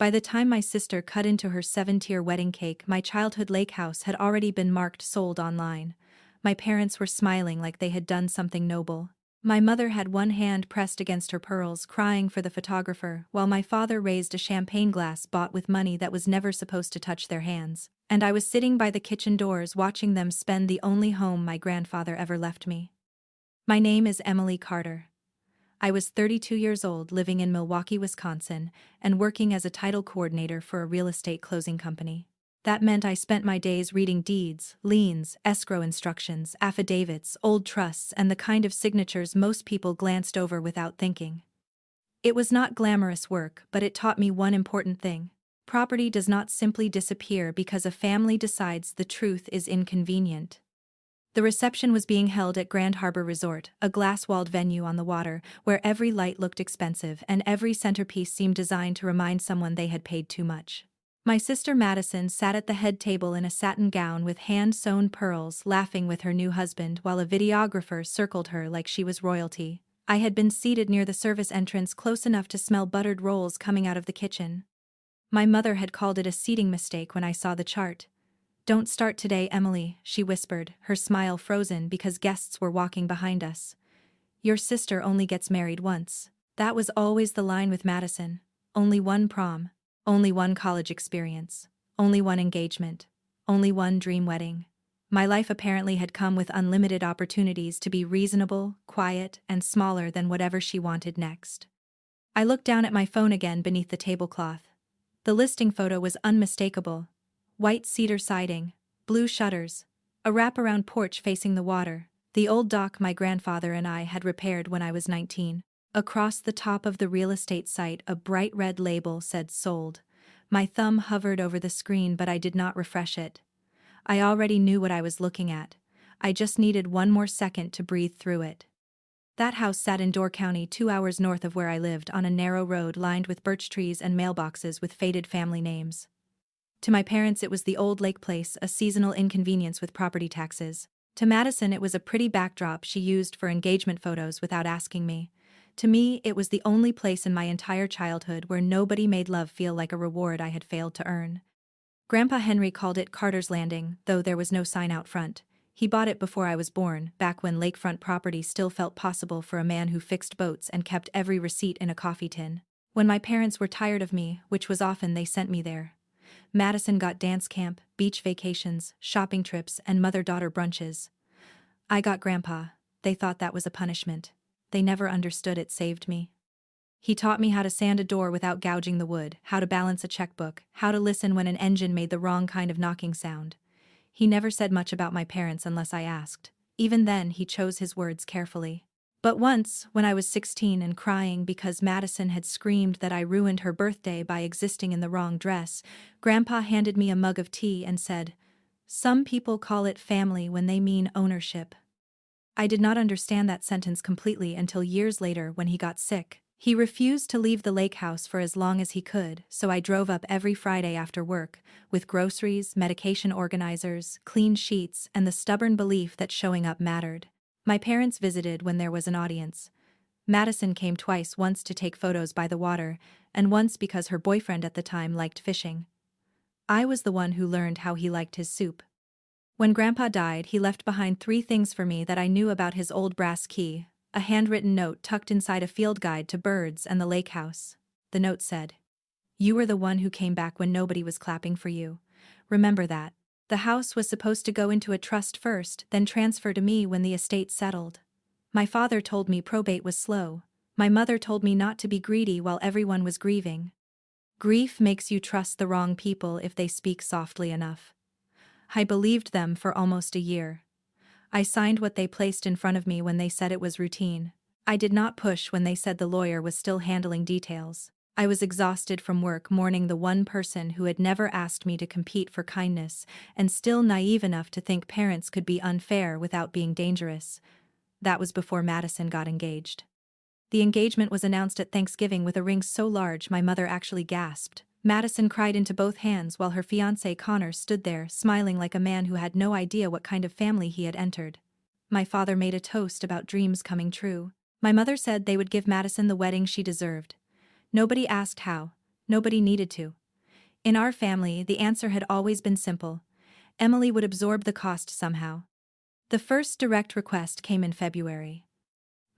By the time my sister cut into her 7-tier wedding cake, my childhood lake house had already been marked sold online. My parents were smiling like they had done something noble. My mother had one hand pressed against her pearls, crying for the photographer, while my father raised a champagne glass bought with money that was never supposed to touch their hands. And I was sitting by the kitchen doors watching them spend the only home my grandfather ever left me. My name is Emily Carter. I was 32 years old, living in Milwaukee, Wisconsin, and working as a title coordinator for a real estate closing company. That meant I spent my days reading deeds, liens, escrow instructions, affidavits, old trusts, and the kind of signatures most people glanced over without thinking. It was not glamorous work, but it taught me one important thing. Property does not simply disappear because a family decides the truth is inconvenient. The reception was being held at Grand Harbor Resort, a glass-walled venue on the water, where every light looked expensive and every centerpiece seemed designed to remind someone they had paid too much. My sister Madison sat at the head table in a satin gown with hand-sewn pearls, laughing with her new husband while a videographer circled her like she was royalty. I had been seated near the service entrance, close enough to smell buttered rolls coming out of the kitchen. My mother had called it a seating mistake when I saw the chart. "Don't start today, Emily," she whispered, her smile frozen because guests were walking behind us. "Your sister only gets married once." That was always the line with Madison. Only one prom. Only one college experience. Only one engagement. Only one dream wedding. My life apparently had come with unlimited opportunities to be reasonable, quiet, and smaller than whatever she wanted next. I looked down at my phone again beneath the tablecloth. The listing photo was unmistakable. White cedar siding, blue shutters, a wraparound porch facing the water, the old dock my grandfather and I had repaired when I was 19. Across the top of the real estate site, a bright red label said "Sold." My thumb hovered over the screen, but I did not refresh it. I already knew what I was looking at. I just needed one more second to breathe through it. That house sat in Door County, 2 hours north of where I lived, on a narrow road lined with birch trees and mailboxes with faded family names. To my parents it was the old lake place, a seasonal inconvenience with property taxes. To Madison it was a pretty backdrop she used for engagement photos without asking me. To me it was the only place in my entire childhood where nobody made love feel like a reward I had failed to earn. Grandpa Henry called it Carter's Landing, though there was no sign out front. He bought it before I was born, back when lakefront property still felt possible for a man who fixed boats and kept every receipt in a coffee tin. When my parents were tired of me, which was often, they sent me there. Madison got dance camp, beach vacations, shopping trips, and mother-daughter brunches. I got Grandpa. They thought that was a punishment. They never understood it saved me. He taught me how to sand a door without gouging the wood, how to balance a checkbook, how to listen when an engine made the wrong kind of knocking sound. He never said much about my parents unless I asked. Even then, he chose his words carefully. But once, when I was 16 and crying because Madison had screamed that I ruined her birthday by existing in the wrong dress, Grandpa handed me a mug of tea and said, "Some people call it family when they mean ownership." I did not understand that sentence completely until years later when he got sick. He refused to leave the lake house for as long as he could, so I drove up every Friday after work, with groceries, medication organizers, clean sheets, and the stubborn belief that showing up mattered. My parents visited when there was an audience. Madison came twice, once to take photos by the water, and once because her boyfriend at the time liked fishing. I was the one who learned how he liked his soup. When Grandpa died, he left behind 3 things for me that I knew about: his old brass key, a handwritten note tucked inside a field guide to birds, and the lake house. The note said, "You were the one who came back when nobody was clapping for you. Remember that." The house was supposed to go into a trust first, then transfer to me when the estate settled. My father told me probate was slow. My mother told me not to be greedy while everyone was grieving. Grief makes you trust the wrong people if they speak softly enough. I believed them for almost a year. I signed what they placed in front of me when they said it was routine. I did not push when they said the lawyer was still handling details. I was exhausted from work, mourning the one person who had never asked me to compete for kindness, and still naive enough to think parents could be unfair without being dangerous. That was before Madison got engaged. The engagement was announced at Thanksgiving with a ring so large my mother actually gasped. Madison cried into both hands while her fiancé Connor stood there, smiling like a man who had no idea what kind of family he had entered. My father made a toast about dreams coming true. My mother said they would give Madison the wedding she deserved. Nobody asked how. Nobody needed to. In our family, the answer had always been simple. Emily would absorb the cost somehow. The first direct request came in February.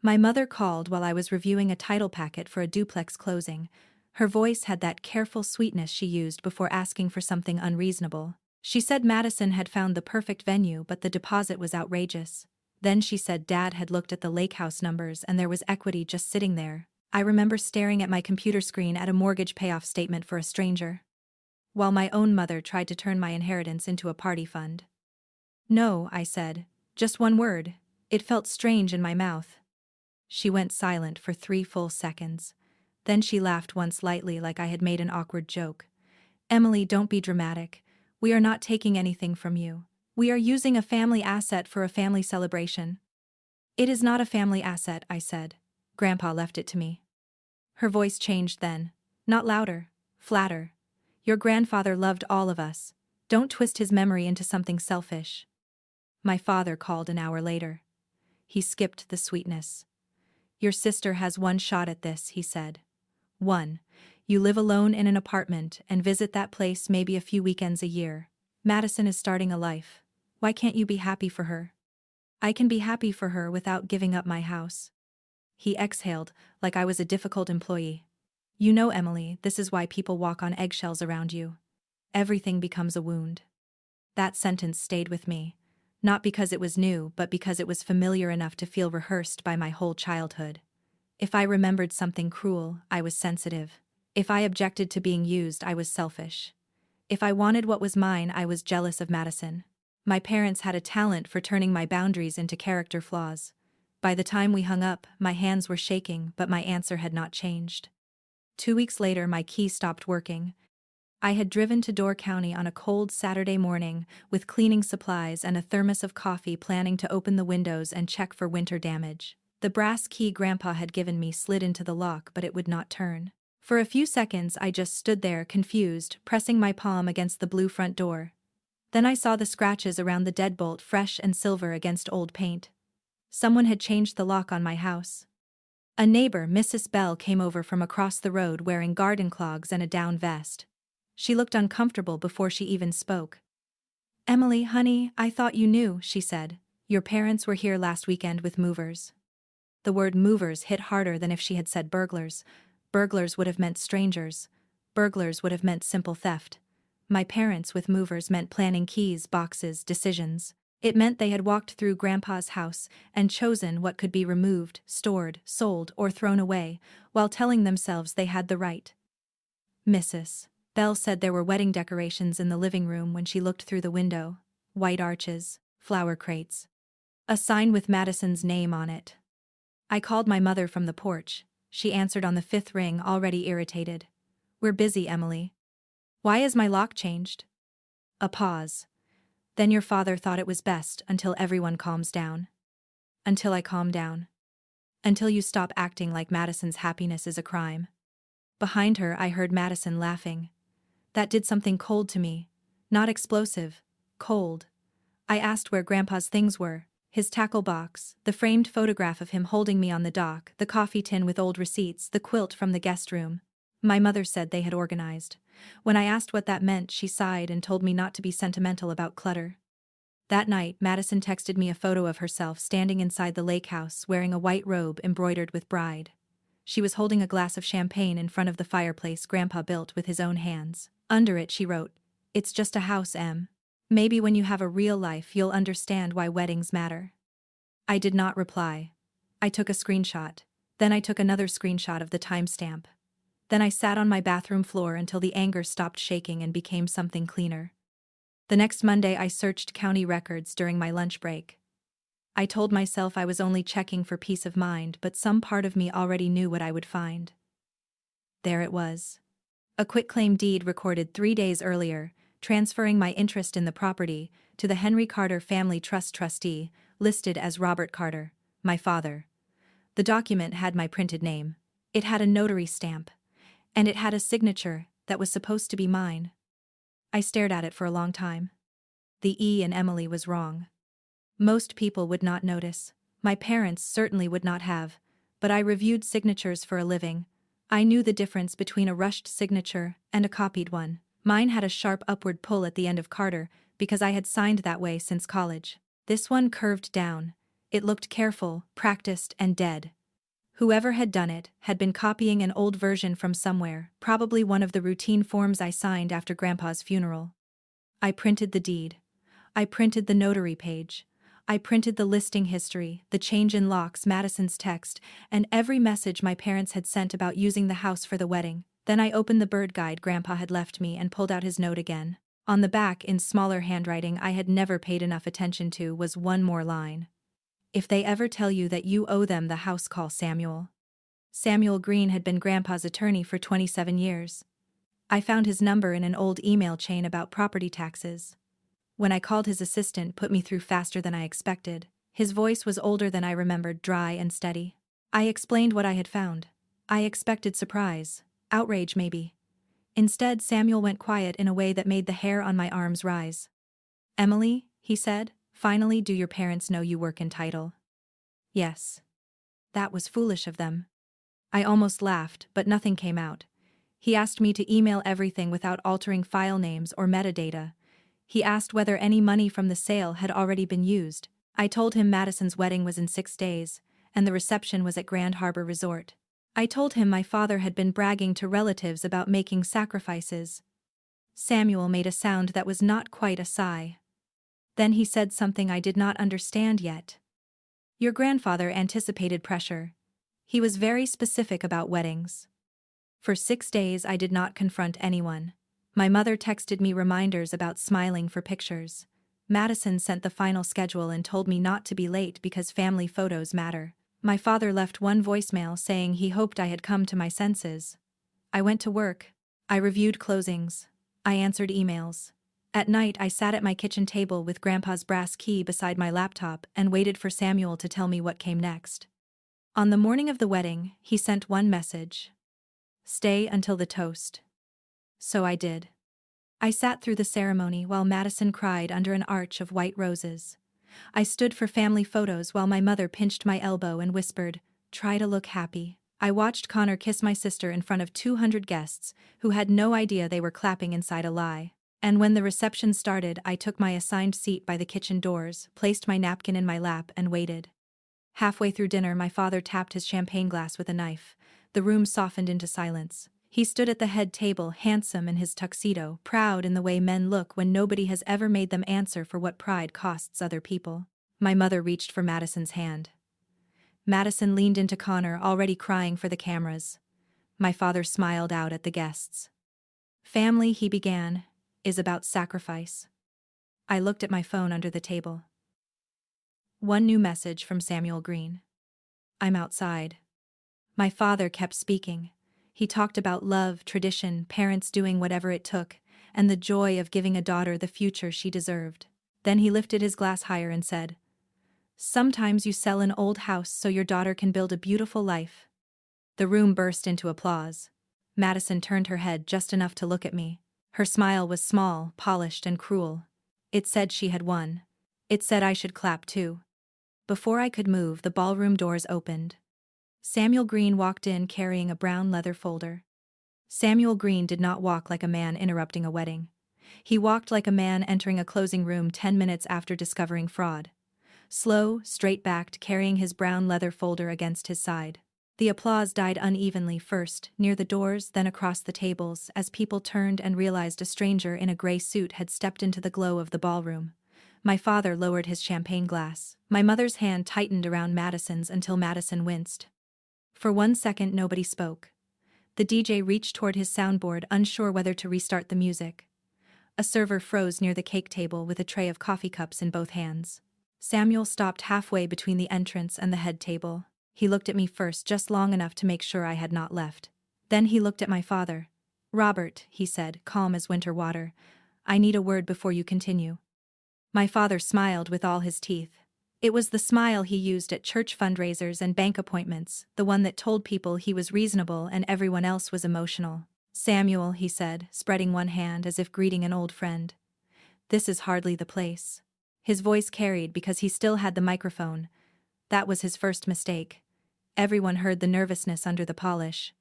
My mother called while I was reviewing a title packet for a duplex closing. Her voice had that careful sweetness she used before asking for something unreasonable. She said Madison had found the perfect venue, but the deposit was outrageous. Then she said Dad had looked at the lake house numbers and there was equity just sitting there. I remember staring at my computer screen at a mortgage payoff statement for a stranger, while my own mother tried to turn my inheritance into a party fund. No, I said. Just one word. It felt strange in my mouth. She went silent for 3 full seconds. Then she laughed once lightly like I had made an awkward joke. Emily, don't be dramatic. We are not taking anything from you. We are using a family asset for a family celebration. It is not a family asset, I said. Grandpa left it to me. Her voice changed then. Not louder, flatter. Your grandfather loved all of us. Don't twist his memory into something selfish. My father called an hour later. He skipped the sweetness. Your sister has one shot at this, he said. One. You live alone in an apartment and visit that place maybe a few weekends a year. Madison is starting a life. Why can't you be happy for her? I can be happy for her without giving up my house. He exhaled, like I was a difficult employee. You know, Emily, this is why people walk on eggshells around you. Everything becomes a wound. That sentence stayed with me. Not because it was new, but because it was familiar enough to feel rehearsed by my whole childhood. If I remembered something cruel, I was sensitive. If I objected to being used, I was selfish. If I wanted what was mine, I was jealous of Madison. My parents had a talent for turning my boundaries into character flaws. By the time we hung up, my hands were shaking, but my answer had not changed. 2 weeks later, my key stopped working. I had driven to Door County on a cold Saturday morning with cleaning supplies and a thermos of coffee, planning to open the windows and check for winter damage. The brass key Grandpa had given me slid into the lock, but it would not turn. For a few seconds I just stood there, confused, pressing my palm against the blue front door. Then I saw the scratches around the deadbolt, fresh and silver against old paint. Someone had changed the lock on my house. A neighbor, Mrs. Bell, came over from across the road wearing garden clogs and a down vest. She looked uncomfortable before she even spoke. Emily, honey, I thought you knew, she said. Your parents were here last weekend with movers. The word movers hit harder than if she had said burglars. Burglars would have meant strangers. Burglars would have meant simple theft. My parents with movers meant planning keys, boxes, decisions. It meant they had walked through Grandpa's house and chosen what could be removed, stored, sold, or thrown away, while telling themselves they had the right. Mrs. Bell said there were wedding decorations in the living room when she looked through the window. White arches, flower crates. A sign with Madison's name on it. I called my mother from the porch. She answered on the 5th ring, already irritated. We're busy, Emily. Why is my lock changed? A pause. Then your father thought it was best until everyone calms down. Until I calm down. Until you stop acting like Madison's happiness is a crime. Behind her I heard Madison laughing. That did something cold to me. Not explosive. Cold. I asked where Grandpa's things were. His tackle box, the framed photograph of him holding me on the dock, the coffee tin with old receipts, the quilt from the guest room. My mother said they had organized. When I asked what that meant, she sighed and told me not to be sentimental about clutter. That night, Madison texted me a photo of herself standing inside the lake house wearing a white robe embroidered with bride. She was holding a glass of champagne in front of the fireplace Grandpa built with his own hands. Under it she wrote, "It's just a house, Em. Maybe when you have a real life you'll understand why weddings matter." I did not reply. I took a screenshot. Then I took another screenshot of the timestamp. Then I sat on my bathroom floor until the anger stopped shaking and became something cleaner. The next Monday I searched county records during my lunch break. I told myself I was only checking for peace of mind, but some part of me already knew what I would find. There it was. A quitclaim deed recorded 3 days earlier, transferring my interest in the property to the Henry Carter Family Trust trustee, listed as Robert Carter, my father. The document had my printed name. It had a notary stamp. And it had a signature that was supposed to be mine. I stared at it for a long time. The E in Emily was wrong. Most people would not notice. My parents certainly would not have. But I reviewed signatures for a living. I knew the difference between a rushed signature and a copied one. Mine had a sharp upward pull at the end of Carter, because I had signed that way since college. This one curved down. It looked careful, practiced, and dead. Whoever had done it had been copying an old version from somewhere, probably one of the routine forms I signed after Grandpa's funeral. I printed the deed. I printed the notary page. I printed the listing history, the change in locks, Madison's text, and every message my parents had sent about using the house for the wedding. Then I opened the bird guide Grandpa had left me and pulled out his note again. On the back, in smaller handwriting I had never paid enough attention to, was one more line. If they ever tell you that you owe them the house, call Samuel. Samuel Green had been Grandpa's attorney for 27 years. I found his number in an old email chain about property taxes. When I called, his assistant put me through faster than I expected. His voice was older than I remembered, dry and steady. I explained what I had found. I expected surprise, outrage maybe. Instead, Samuel went quiet in a way that made the hair on my arms rise. "Emily," he said, "finally, do your parents know you work in title?" "Yes." "That was foolish of them." I almost laughed, but nothing came out. He asked me to email everything without altering file names or metadata. He asked whether any money from the sale had already been used. I told him Madison's wedding was in 6 days, and the reception was at Grand Harbor Resort. I told him my father had been bragging to relatives about making sacrifices. Samuel made a sound that was not quite a sigh. Then he said something I did not understand yet. "Your grandfather anticipated pressure. He was very specific about weddings." For 6 days I did not confront anyone. My mother texted me reminders about smiling for pictures. Madison sent the final schedule and told me not to be late because family photos matter. My father left one voicemail saying he hoped I had come to my senses. I went to work. I reviewed closings. I answered emails. At night I sat at my kitchen table with Grandpa's brass key beside my laptop and waited for Samuel to tell me what came next. On the morning of the wedding, he sent one message. "Stay until the toast." So I did. I sat through the ceremony while Madison cried under an arch of white roses. I stood for family photos while my mother pinched my elbow and whispered, "Try to look happy." I watched Connor kiss my sister in front of 200 guests who had no idea they were clapping inside a lie. And when the reception started, I took my assigned seat by the kitchen doors, placed my napkin in my lap, and waited. Halfway through dinner, my father tapped his champagne glass with a knife. The room softened into silence. He stood at the head table, handsome in his tuxedo, proud in the way men look when nobody has ever made them answer for what pride costs other people. My mother reached for Madison's hand. Madison leaned into Connor, already crying for the cameras. My father smiled out at the guests. "Family," he began, "is about sacrifice." I looked at my phone under the table. One new message from Samuel Green. "I'm outside." My father kept speaking. He talked about love, tradition, parents doing whatever it took, and the joy of giving a daughter the future she deserved. Then he lifted his glass higher and said, "Sometimes you sell an old house so your daughter can build a beautiful life." The room burst into applause. Madison turned her head just enough to look at me. Her smile was small, polished, and cruel. It said she had won. It said I should clap too. Before I could move, the ballroom doors opened. Samuel Green walked in carrying a brown leather folder. Samuel Green did not walk like a man interrupting a wedding. He walked like a man entering a closing room 10 minutes after discovering fraud. Slow, straight-backed, carrying his brown leather folder against his side. The applause died unevenly, first near the doors, then across the tables, as people turned and realized a stranger in a gray suit had stepped into the glow of the ballroom. My father lowered his champagne glass. My mother's hand tightened around Madison's until Madison winced. For 1 second nobody spoke. The DJ reached toward his soundboard, unsure whether to restart the music. A server froze near the cake table with a tray of coffee cups in both hands. Samuel stopped halfway between the entrance and the head table. He looked at me first, just long enough to make sure I had not left. Then he looked at my father. "Robert," he said, calm as winter water, "I need a word before you continue." My father smiled with all his teeth. It was the smile he used at church fundraisers and bank appointments, the one that told people he was reasonable and everyone else was emotional. "Samuel," he said, spreading one hand as if greeting an old friend, "this is hardly the place." His voice carried because he still had the microphone. That was his first mistake. Everyone heard the nervousness under the polish.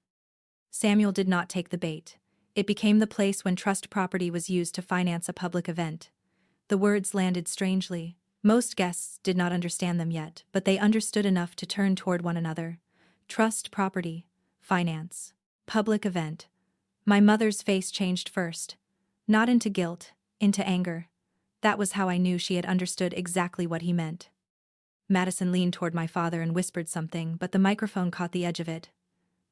Samuel did not take the bait. It became the place when trust property was used to finance a public event. The words landed strangely. Most guests did not understand them yet, but they understood enough to turn toward one another. Trust property, finance, public event. My mother's face changed first. Not into guilt, into anger. That was how I knew she had understood exactly what he meant. Madison leaned toward my father and whispered something, but the microphone caught the edge of it.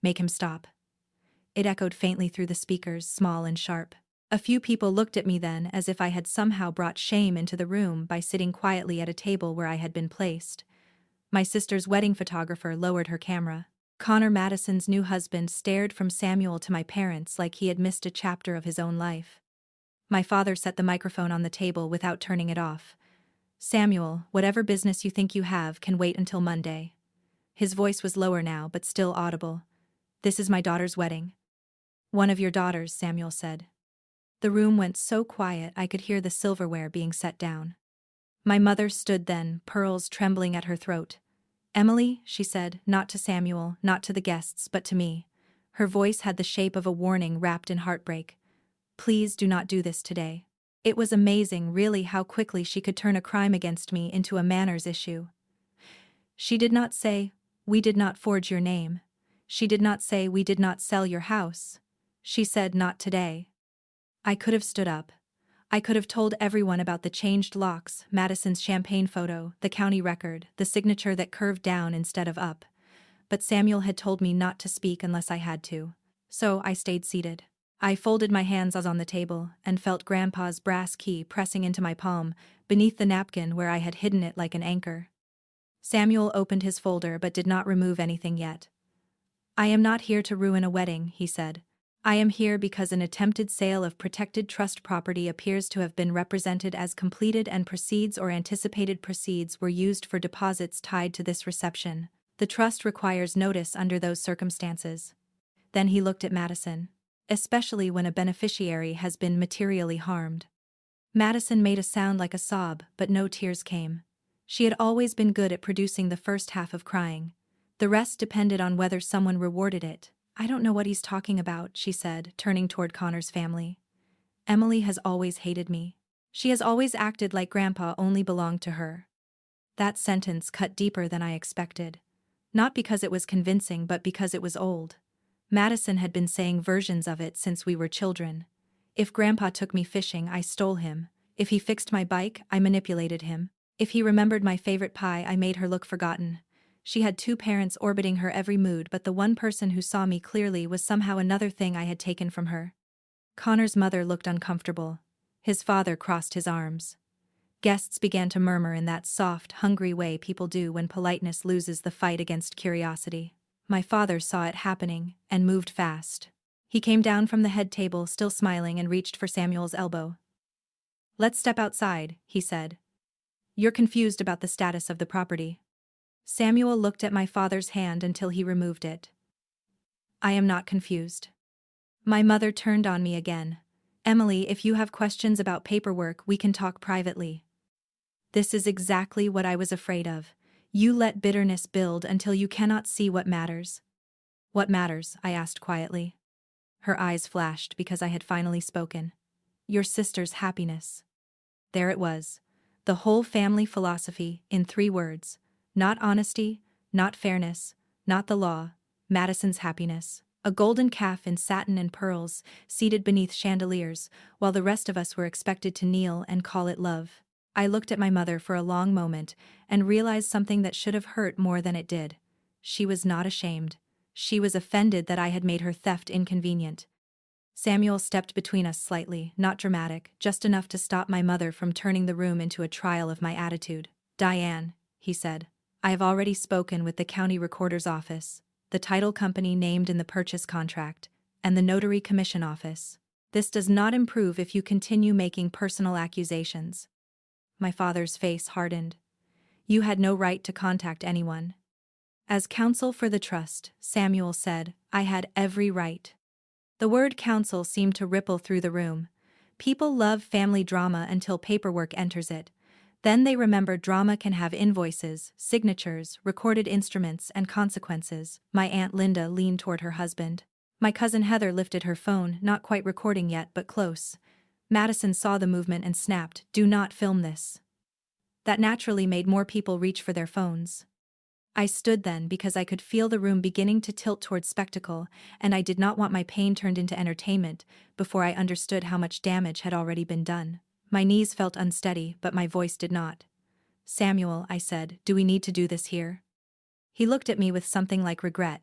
Make him stop. It echoed faintly through the speakers, small and sharp. A few people looked at me then as if I had somehow brought shame into the room by sitting quietly at a table where I had been placed. My sister's wedding photographer lowered her camera. Connor Madison's new husband stared from Samuel to my parents like he had missed a chapter of his own life. My father set the microphone on the table without turning it off. Samuel, whatever business you think you have can wait until Monday. His voice was lower now, but still audible. This is my daughter's wedding. One of your daughters, Samuel said. The room went so quiet I could hear the silverware being set down. My mother stood then, pearls trembling at her throat. Emily, she said, not to Samuel, not to the guests, but to me. Her voice had the shape of a warning wrapped in heartbreak. Please do not do this today. It was amazing, really, how quickly she could turn a crime against me into a manners issue. She did not say, "We did not forge your name." She did not say, "We did not sell your house." She said, "Not today." I could have stood up. I could have told everyone about the changed locks, Madison's champagne photo, the county record, the signature that curved down instead of up. But Samuel had told me not to speak unless I had to. So I stayed seated. I folded my hands on the table and felt Grandpa's brass key pressing into my palm, beneath the napkin where I had hidden it like an anchor. Samuel opened his folder but did not remove anything yet. "I am not here to ruin a wedding," he said. "I am here because an attempted sale of protected trust property appears to have been represented as completed and proceeds or anticipated proceeds were used for deposits tied to this reception. The trust requires notice under those circumstances." Then he looked at Madison. "Especially when a beneficiary has been materially harmed." Madison made a sound like a sob, but no tears came. She had always been good at producing the first half of crying. The rest depended on whether someone rewarded it. "I don't know what he's talking about," she said, turning toward Connor's family. "Emily has always hated me. She has always acted like Grandpa only belonged to her." That sentence cut deeper than I expected. Not because it was convincing, but because it was old. Madison had been saying versions of it since we were children. If Grandpa took me fishing, I stole him. If he fixed my bike, I manipulated him. If he remembered my favorite pie, I made her look forgotten. She had two parents orbiting her every mood, but the one person who saw me clearly was somehow another thing I had taken from her. Connor's mother looked uncomfortable. His father crossed his arms. Guests began to murmur in that soft, hungry way people do when politeness loses the fight against curiosity. My father saw it happening and moved fast. He came down from the head table, still smiling, and reached for Samuel's elbow. "Let's step outside," he said. "You're confused about the status of the property." Samuel looked at my father's hand until he removed it. "I am not confused." My mother turned on me again. "Emily, if you have questions about paperwork, we can talk privately." This is exactly what I was afraid of. You let bitterness build until you cannot see what matters. "What matters?" I asked quietly. Her eyes flashed because I had finally spoken. "Your sister's happiness." There it was. The whole family philosophy, in 3 words. Not honesty, not fairness, not the law, Madison's happiness. A golden calf in satin and pearls, seated beneath chandeliers, while the rest of us were expected to kneel and call it love. I looked at my mother for a long moment and realized something that should have hurt more than it did. She was not ashamed. She was offended that I had made her theft inconvenient. Samuel stepped between us slightly, not dramatic, just enough to stop my mother from turning the room into a trial of my attitude. "Diane," he said, "I have already spoken with the county recorder's office, the title company named in the purchase contract, and the notary commission office. This does not improve if you continue making personal accusations." My father's face hardened. "You had no right to contact anyone." "As counsel for the trust," Samuel said, "I had every right." The word counsel seemed to ripple through the room. People love family drama until paperwork enters it. Then they remember drama can have invoices, signatures, recorded instruments, and consequences. My Aunt Linda leaned toward her husband. My cousin Heather lifted her phone, not quite recording yet but close. Madison saw the movement and snapped, "Do not film this." That naturally made more people reach for their phones. I stood then because I could feel the room beginning to tilt towards spectacle, and I did not want my pain turned into entertainment before I understood how much damage had already been done. My knees felt unsteady, but my voice did not. "Samuel," I said, "do we need to do this here?" He looked at me with something like regret.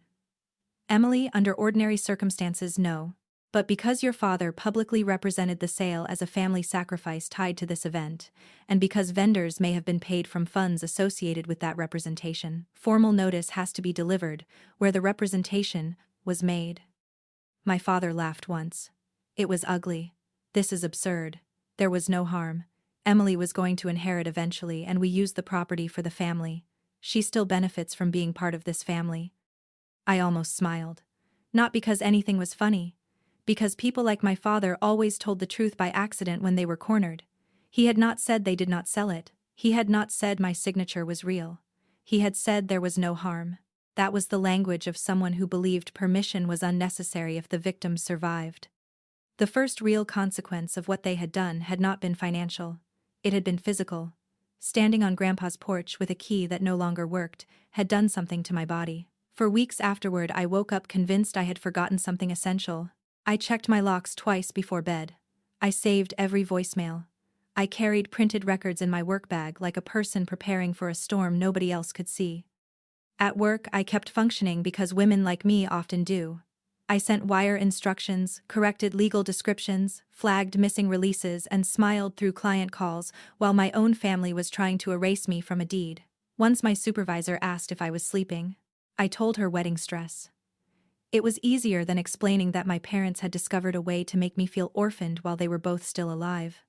"Emily, under ordinary circumstances, no. But because your father publicly represented the sale as a family sacrifice tied to this event, and because vendors may have been paid from funds associated with that representation, formal notice has to be delivered where the representation was made." My father laughed once. It was ugly. "This is absurd. There was no harm. Emily was going to inherit eventually, and we used the property for the family. She still benefits from being part of this family." I almost smiled. Not because anything was funny. Because people like my father always told the truth by accident when they were cornered. He had not said they did not sell it. He had not said my signature was real. He had said there was no harm. That was the language of someone who believed permission was unnecessary if the victims survived. The first real consequence of what they had done had not been financial. It had been physical. Standing on Grandpa's porch with a key that no longer worked had done something to my body. For weeks afterward, I woke up convinced I had forgotten something essential. I checked my locks twice before bed. I saved every voicemail. I carried printed records in my work bag like a person preparing for a storm nobody else could see. At work, I kept functioning because women like me often do. I sent wire instructions, corrected legal descriptions, flagged missing releases, and smiled through client calls while my own family was trying to erase me from a deed. Once my supervisor asked if I was sleeping. I told her wedding stress. It was easier than explaining that my parents had discovered a way to make me feel orphaned while they were both still alive.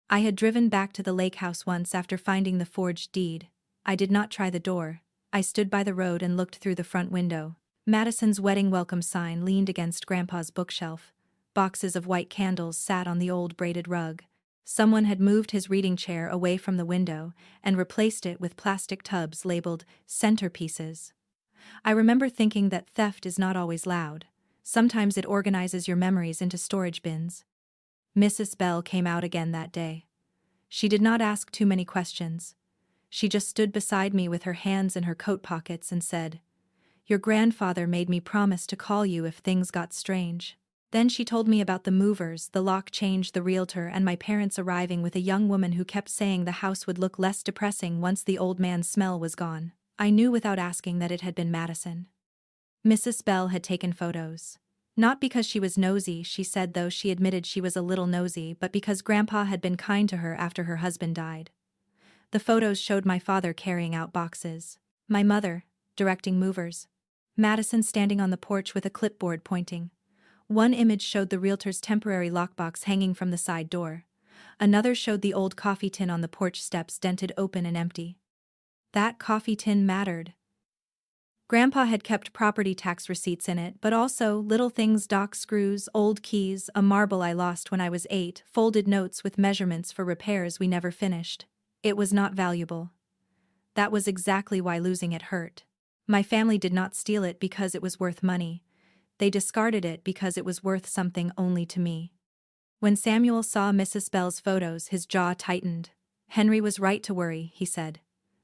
I had driven back to the lake house once after finding the forged deed. I did not try the door. I stood by the road and looked through the front window. Madison's wedding welcome sign leaned against Grandpa's bookshelf. Boxes of white candles sat on the old braided rug. Someone had moved his reading chair away from the window and replaced it with plastic tubs labeled centerpieces. I remember thinking that theft is not always loud. Sometimes it organizes your memories into storage bins. Mrs. Bell came out again that day. She did not ask too many questions. She just stood beside me with her hands in her coat pockets and said, "Your grandfather made me promise to call you if things got strange." Then she told me about the movers, the lock change, the realtor, and my parents arriving with a young woman who kept saying the house would look less depressing once the old man's smell was gone. I knew without asking that it had been Madison. Mrs. Bell had taken photos. Not because she was nosy, she said, though she admitted she was a little nosy, but because Grandpa had been kind to her after her husband died. The photos showed my father carrying out boxes, my mother directing movers, Madison standing on the porch with a clipboard pointing. One image showed the realtor's temporary lockbox hanging from the side door. Another showed the old coffee tin on the porch steps dented open and empty. That coffee tin mattered. Grandpa had kept property tax receipts in it, but also little things: dock screws, old keys, a marble I lost when I was 8, folded notes with measurements for repairs we never finished. It was not valuable. That was exactly why losing it hurt. My family did not steal it because it was worth money. They discarded it because it was worth something only to me. When Samuel saw Mrs. Bell's photos, his jaw tightened. "Henry was right to worry," he said.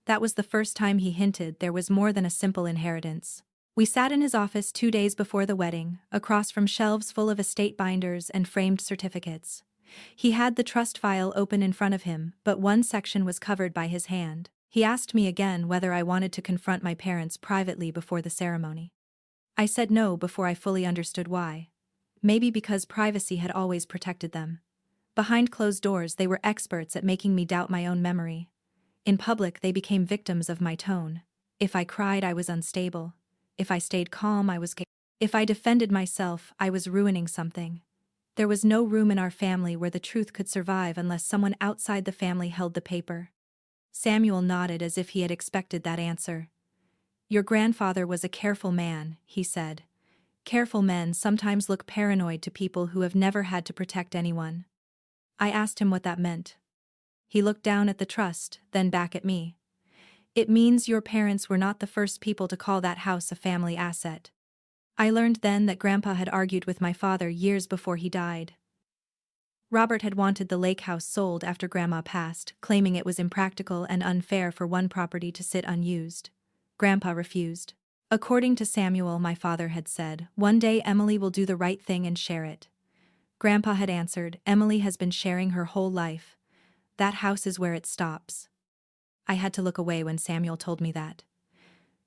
That was the first time he hinted there was more than a simple inheritance. We sat in his office 2 days before the wedding, across from shelves full of estate binders and framed certificates. He had the trust file open in front of him, but one section was covered by his hand. He asked me again whether I wanted to confront my parents privately before the ceremony. I said no before I fully understood why. Maybe because privacy had always protected them. Behind closed doors, they were experts at making me doubt my own memory. In public, they became victims of my tone. If I cried, I was unstable. If I stayed calm, I was. If I defended myself, I was ruining something. There was no room in our family where the truth could survive unless someone outside the family held the paper. Samuel nodded as if he had expected that answer. "Your grandfather was a careful man," he said. "Careful men sometimes look paranoid to people who have never had to protect anyone." I asked him what that meant. He looked down at the trust, then back at me. "It means your parents were not the first people to call that house a family asset." I learned then that Grandpa had argued with my father years before he died. Robert had wanted the lake house sold after Grandma passed, claiming it was impractical and unfair for one property to sit unused. Grandpa refused. According to Samuel, my father had said, "One day Emily will do the right thing and share it." Grandpa had answered, "Emily has been sharing her whole life. That house is where it stops." I had to look away when Samuel told me that.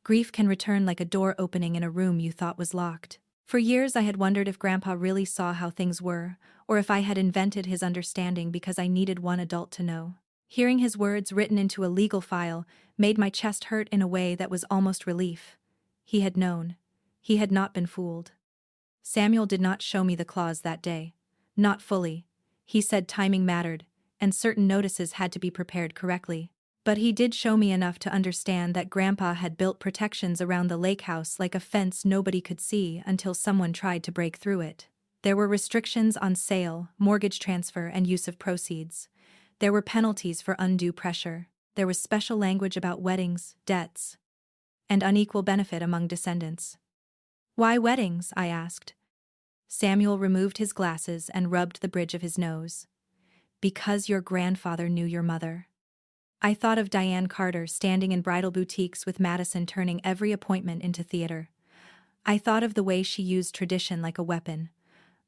Grief can return like a door opening in a room you thought was locked. For years I had wondered if Grandpa really saw how things were, or if I had invented his understanding because I needed one adult to know. Hearing his words written into a legal file made my chest hurt in a way that was almost relief. He had known. He had not been fooled. Samuel did not show me the clause that day. Not fully. He said timing mattered, and certain notices had to be prepared correctly. But he did show me enough to understand that Grandpa had built protections around the lake house like a fence nobody could see until someone tried to break through it. There were restrictions on sale, mortgage transfer, and use of proceeds. There were penalties for undue pressure. There was special language about weddings, debts, and unequal benefit among descendants. "Why weddings?" I asked. Samuel removed his glasses and rubbed the bridge of his nose. "Because your grandfather knew your mother." I thought of Diane Carter standing in bridal boutiques with Madison turning every appointment into theater. I thought of the way she used tradition like a weapon.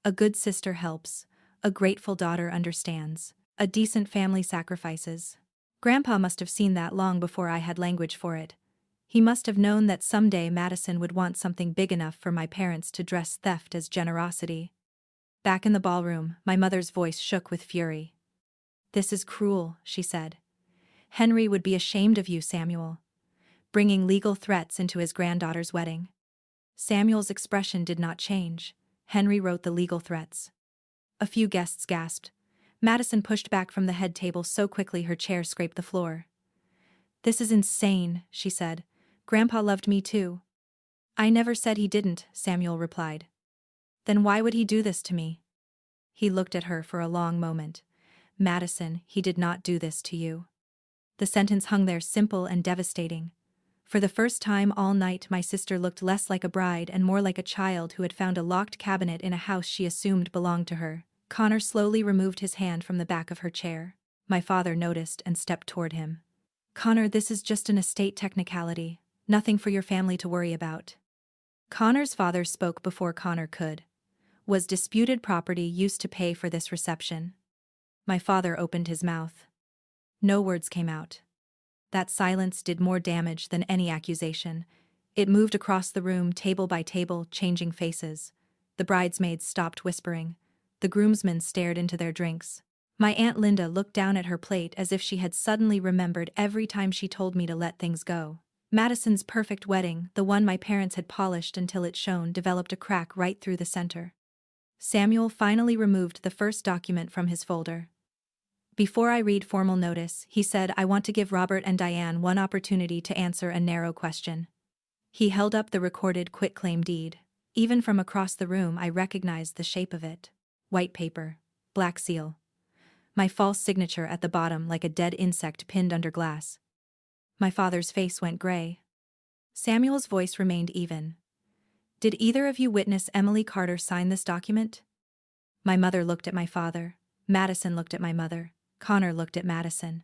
A good sister helps. A grateful daughter understands. A decent family sacrifices. Grandpa must have seen that long before I had language for it. He must have known that someday Madison would want something big enough for my parents to dress theft as generosity. Back in the ballroom, my mother's voice shook with fury. "This is cruel," she said. "Henry would be ashamed of you, Samuel." Bringing legal threats into his granddaughter's wedding. Samuel's expression did not change. Henry wrote the legal threats. A few guests gasped. Madison pushed back from the head table so quickly her chair scraped the floor. "This is insane," she said. "Grandpa loved me too." "I never said he didn't," Samuel replied. "Then why would he do this to me?" He looked at her for a long moment. "Madison, he did not do this to you." The sentence hung there simple and devastating. For the first time all night my sister looked less like a bride and more like a child who had found a locked cabinet in a house she assumed belonged to her. Connor slowly removed his hand from the back of her chair. My father noticed and stepped toward him. "Connor, this is just an estate technicality. Nothing for your family to worry about." Connor's father spoke before Connor could. "Was disputed property used to pay for this reception?" My father opened his mouth. No words came out. That silence did more damage than any accusation. It moved across the room, table by table, changing faces. The bridesmaids stopped whispering. The groomsmen stared into their drinks. My Aunt Linda looked down at her plate as if she had suddenly remembered every time she told me to let things go. Madison's perfect wedding, the one my parents had polished until it shone, developed a crack right through the center. Samuel finally removed the first document from his folder. "Before I read formal notice," he said, "I want to give Robert and Diane one opportunity to answer a narrow question." He held up the recorded quitclaim deed. Even from across the room I recognized the shape of it. White paper. Black seal. My false signature at the bottom like a dead insect pinned under glass. My father's face went gray. Samuel's voice remained even. "Did either of you witness Emily Carter sign this document?" My mother looked at my father. Madison looked at my mother. Connor looked at Madison.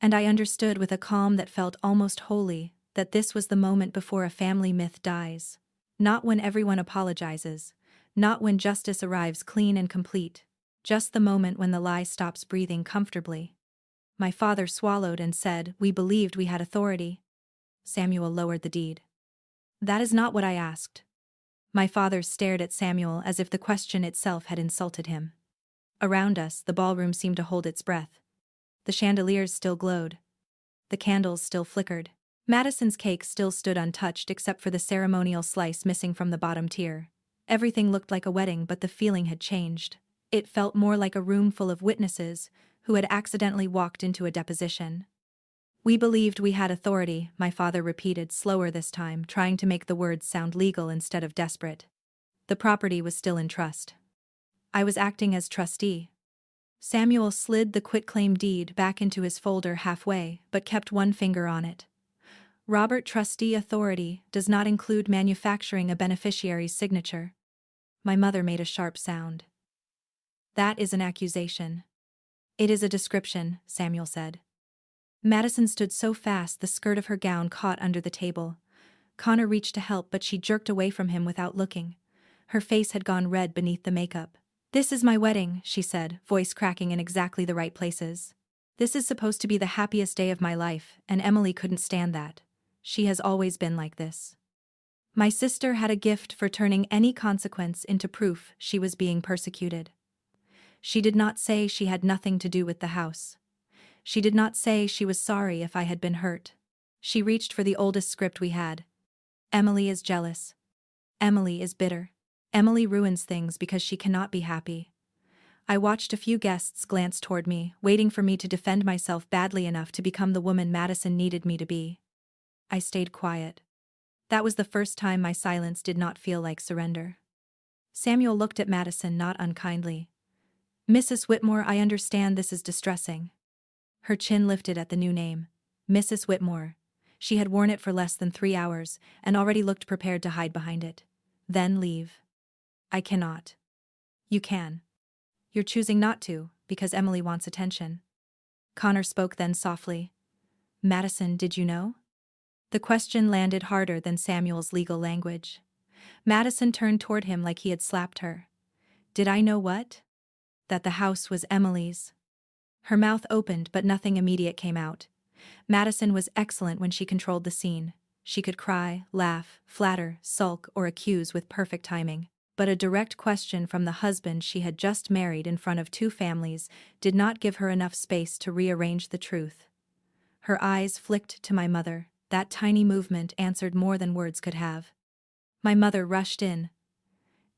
And I understood with a calm that felt almost holy that this was the moment before a family myth dies. Not when everyone apologizes. Not when justice arrives clean and complete. Just the moment when the lie stops breathing comfortably. My father swallowed and said, "We believed we had authority." Samuel lowered the deed. "That is not what I asked." My father stared at Samuel as if the question itself had insulted him. Around us, the ballroom seemed to hold its breath. The chandeliers still glowed. The candles still flickered. Madison's cake still stood untouched except for the ceremonial slice missing from the bottom tier. Everything looked like a wedding, but the feeling had changed. It felt more like a room full of witnesses who had accidentally walked into a deposition. "We believed we had authority," my father repeated, slower this time, trying to make the words sound legal instead of desperate. "The property was still in trust. I was acting as trustee." Samuel slid the quitclaim deed back into his folder halfway, but kept one finger on it. Robert Trustee Authority does not include manufacturing a beneficiary's signature. My mother made a sharp sound. That is an accusation. It is a description, Samuel said. Madison stood so fast the skirt of her gown caught under the table. Connor reached to help, but she jerked away from him without looking. Her face had gone red beneath the makeup. "This is my wedding," she said, voice cracking in exactly the right places. "This is supposed to be the happiest day of my life, and Emily couldn't stand that. She has always been like this. My sister had a gift for turning any consequence into proof she was being persecuted. She did not say she had nothing to do with the house. She did not say she was sorry if I had been hurt. She reached for the oldest script we had. Emily is jealous. Emily is bitter. Emily ruins things because she cannot be happy." I watched a few guests glance toward me, waiting for me to defend myself badly enough to become the woman Madison needed me to be. I stayed quiet. That was the first time my silence did not feel like surrender. Samuel looked at Madison not unkindly. "Mrs. Whitmore, I understand this is distressing." Her chin lifted at the new name. Mrs. Whitmore. She had worn it for less than 3 hours, and already looked prepared to hide behind it. "Then leave." "I cannot." "You can. You're choosing not to, because Emily wants attention." Connor spoke then softly. "Madison, did you know?" The question landed harder than Samuel's legal language. Madison turned toward him like he had slapped her. "Did I know what?" "That the house was Emily's." Her mouth opened, but nothing immediate came out. Madison was excellent when she controlled the scene. She could cry, laugh, flatter, sulk, or accuse with perfect timing. But a direct question from the husband she had just married in front of 2 families did not give her enough space to rearrange the truth. Her eyes flicked to my mother. That tiny movement answered more than words could have. My mother rushed in.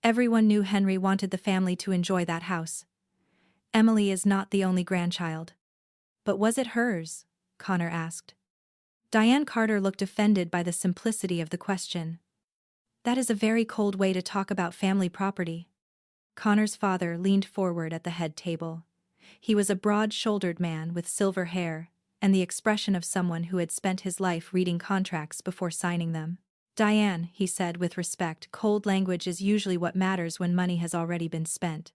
"Everyone knew Henry wanted the family to enjoy that house. Emily is not the only grandchild." "But was it hers?" Connor asked. Diane Carter looked offended by the simplicity of the question. "That is a very cold way to talk about family property." Connor's father leaned forward at the head table. He was a broad-shouldered man with silver hair, and the expression of someone who had spent his life reading contracts before signing them. "Diane," he said with respect, "cold language is usually what matters when money has already been spent."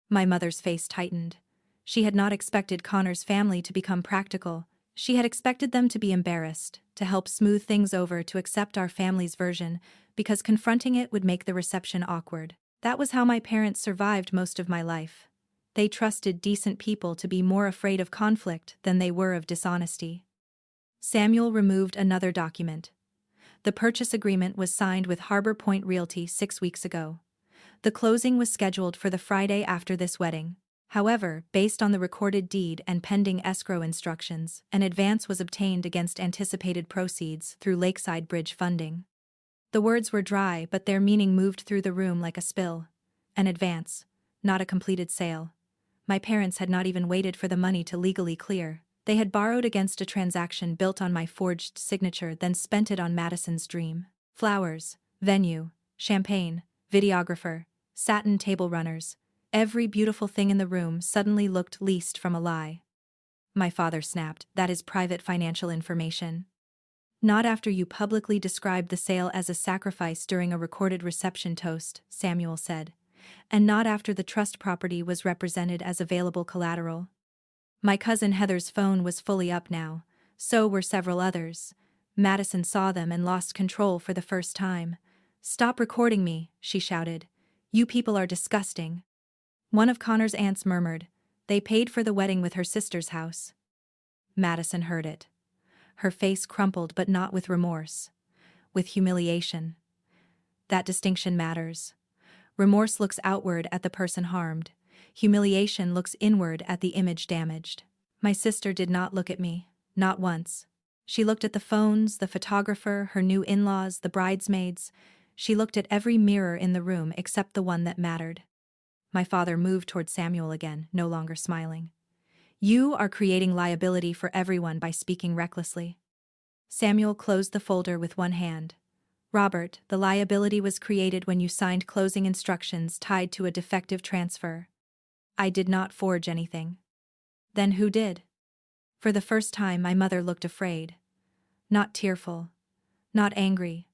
My mother's face tightened. She had not expected Connor's family to become practical. She had expected them to be embarrassed, to help smooth things over, to accept our family's version, because confronting it would make the reception awkward. That was how my parents survived most of my life. They trusted decent people to be more afraid of conflict than they were of dishonesty. Samuel removed another document. The purchase agreement was signed with Harbor Point Realty 6 weeks ago. The closing was scheduled for the Friday after this wedding. However, based on the recorded deed and pending escrow instructions, an advance was obtained against anticipated proceeds through Lakeside Bridge funding. The words were dry, but their meaning moved through the room like a spill. An advance, not a completed sale. My parents had not even waited for the money to legally clear. They had borrowed against a transaction built on my forged signature, then spent it on Madison's dream. Flowers, venue, champagne, videographer, satin table runners. Every beautiful thing in the room suddenly looked leased from a lie. My father snapped, "That is private financial information." "Not after you publicly described the sale as a sacrifice during a recorded reception toast," Samuel said. "And not after the trust property was represented as available collateral." My cousin Heather's phone was fully up now. So were several others. Madison saw them and lost control for the first time. "Stop recording me," she shouted. "You people are disgusting." One of Connor's aunts murmured, "They paid for the wedding with her sister's house." Madison heard it. Her face crumpled, but not with remorse. With humiliation. That distinction matters. Remorse looks outward at the person harmed. Humiliation looks inward at the image damaged. My sister did not look at me, not once. She looked at the phones, the photographer, her new in-laws, the bridesmaids. She looked at every mirror in the room except the one that mattered. My father moved toward Samuel again, no longer smiling. "You are creating liability for everyone by speaking recklessly." Samuel closed the folder with one hand. "Robert, the liability was created when you signed closing instructions tied to a defective transfer. I did not forge anything." "Then who did?" For the first time my mother looked afraid. Not tearful. Not angry.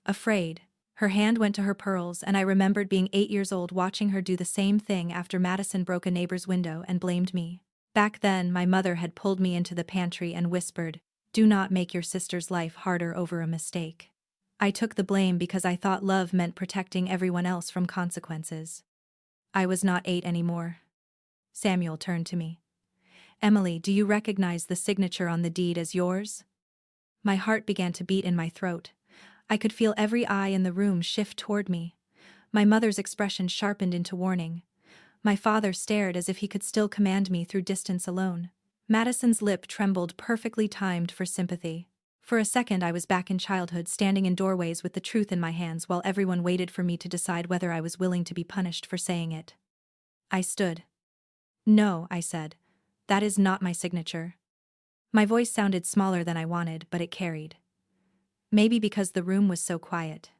Afraid. Her hand went to her pearls, and I remembered being 8 years old watching her do the same thing after Madison broke a neighbor's window and blamed me. Back then, my mother had pulled me into the pantry and whispered, "Do not make your sister's life harder over a mistake." I took the blame because I thought love meant protecting everyone else from consequences. I was not 8 anymore. Samuel turned to me. "Emily, do you recognize the signature on the deed as yours?" My heart began to beat in my throat. I could feel every eye in the room shift toward me. My mother's expression sharpened into warning. My father stared as if he could still command me through distance alone. Madison's lip trembled, perfectly timed for sympathy. For a second I was back in childhood, standing in doorways with the truth in my hands while everyone waited for me to decide whether I was willing to be punished for saying it. I stood. "No," I said. "That is not my signature." My voice sounded smaller than I wanted, but it carried. Maybe because the room was so quiet.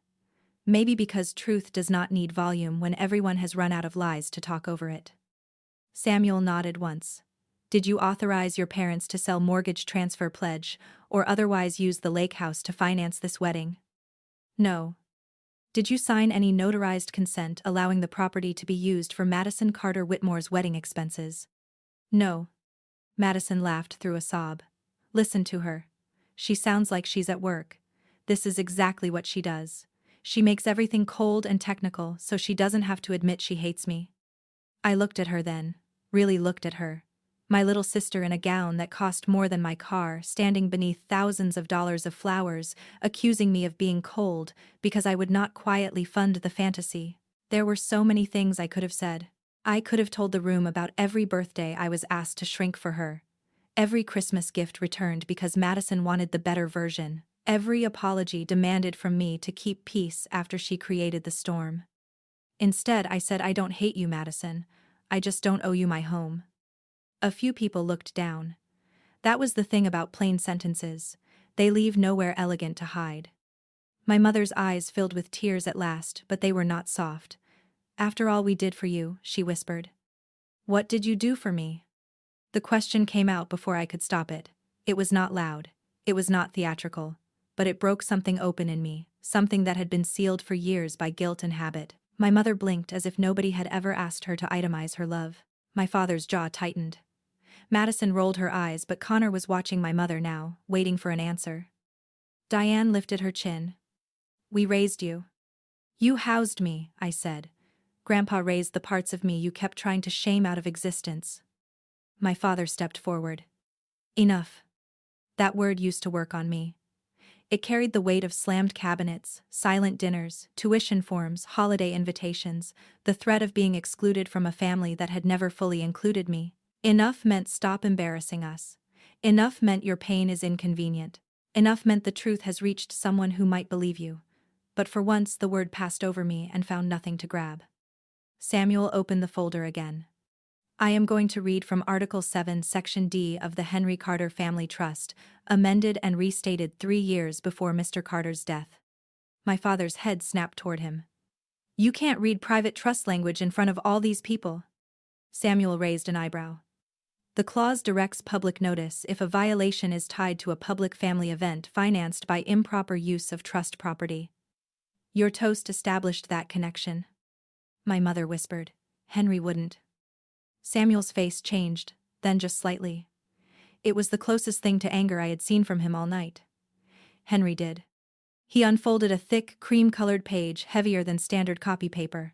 Maybe because truth does not need volume when everyone has run out of lies to talk over it. Samuel nodded once. "Did you authorize your parents to sell mortgage transfer pledge, or otherwise use the lake house to finance this wedding?" "No." "Did you sign any notarized consent allowing the property to be used for Madison Carter Whitmore's wedding expenses?" "No." Madison laughed through a sob. "Listen to her. She sounds like she's at work. This is exactly what she does. She makes everything cold and technical so she doesn't have to admit she hates me." I looked at her then, really looked at her. My little sister in a gown that cost more than my car, standing beneath thousands of dollars of flowers, accusing me of being cold because I would not quietly fund the fantasy. There were so many things I could have said. I could have told the room about every birthday I was asked to shrink for her. Every Christmas gift returned because Madison wanted the better version. Every apology demanded from me to keep peace after she created the storm. Instead, I said, "I don't hate you, Madison. I just don't owe you my home." A few people looked down. That was the thing about plain sentences. They leave nowhere elegant to hide. My mother's eyes filled with tears at last, but they were not soft. "After all we did for you," she whispered. "What did you do for me?" The question came out before I could stop it. It was not loud. It was not theatrical. But it broke something open in me, something that had been sealed for years by guilt and habit. My mother blinked as if nobody had ever asked her to itemize her love. My father's jaw tightened. Madison rolled her eyes, but Connor was watching my mother now, waiting for an answer. Diane lifted her chin. "We raised you." "You housed me," I said. "Grandpa raised the parts of me you kept trying to shame out of existence." My father stepped forward. "Enough." That word used to work on me. It carried the weight of slammed cabinets, silent dinners, tuition forms, holiday invitations, the threat of being excluded from a family that had never fully included me. Enough meant stop embarrassing us. Enough meant your pain is inconvenient. Enough meant the truth has reached someone who might believe you. But for once the word passed over me and found nothing to grab. Samuel opened the folder again. "I am going to read from Article 7, Section D of the Henry Carter Family Trust, amended and restated 3 years before Mr. Carter's death." My father's head snapped toward him. "You can't read private trust language in front of all these people." Samuel raised an eyebrow. "The clause directs public notice if a violation is tied to a public family event financed by improper use of trust property." "Your toast established that connection." My mother whispered. "Henry wouldn't." Samuel's face changed, then just slightly. It was the closest thing to anger I had seen from him all night. "Henry did." He unfolded a thick, cream-colored page heavier than standard copy paper.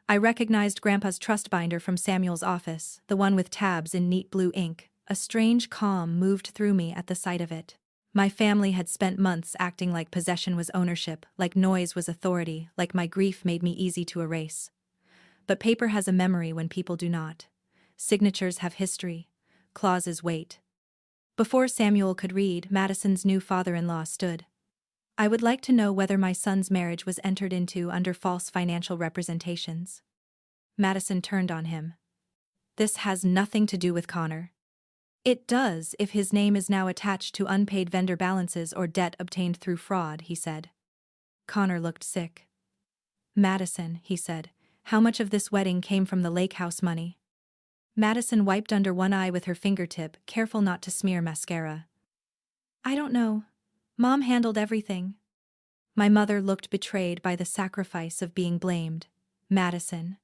I recognized Grandpa's trust binder from Samuel's office, the one with tabs in neat blue ink. A strange calm moved through me at the sight of it. My family had spent months acting like possession was ownership, like noise was authority, like my grief made me easy to erase. But paper has a memory when people do not. Signatures have history. Clauses wait. Before Samuel could read, Madison's new father-in-law stood. "I would like to know whether my son's marriage was entered into under false financial representations." Madison turned on him. "This has nothing to do with Connor." "It does if his name is now attached to unpaid vendor balances or debt obtained through fraud," he said. Connor looked sick. "Madison," he said, "how much of this wedding came from the lake house money?" Madison wiped under one eye with her fingertip, careful not to smear mascara. "I don't know. Mom handled everything. My mother looked betrayed by the sacrifice of being blamed. Madison.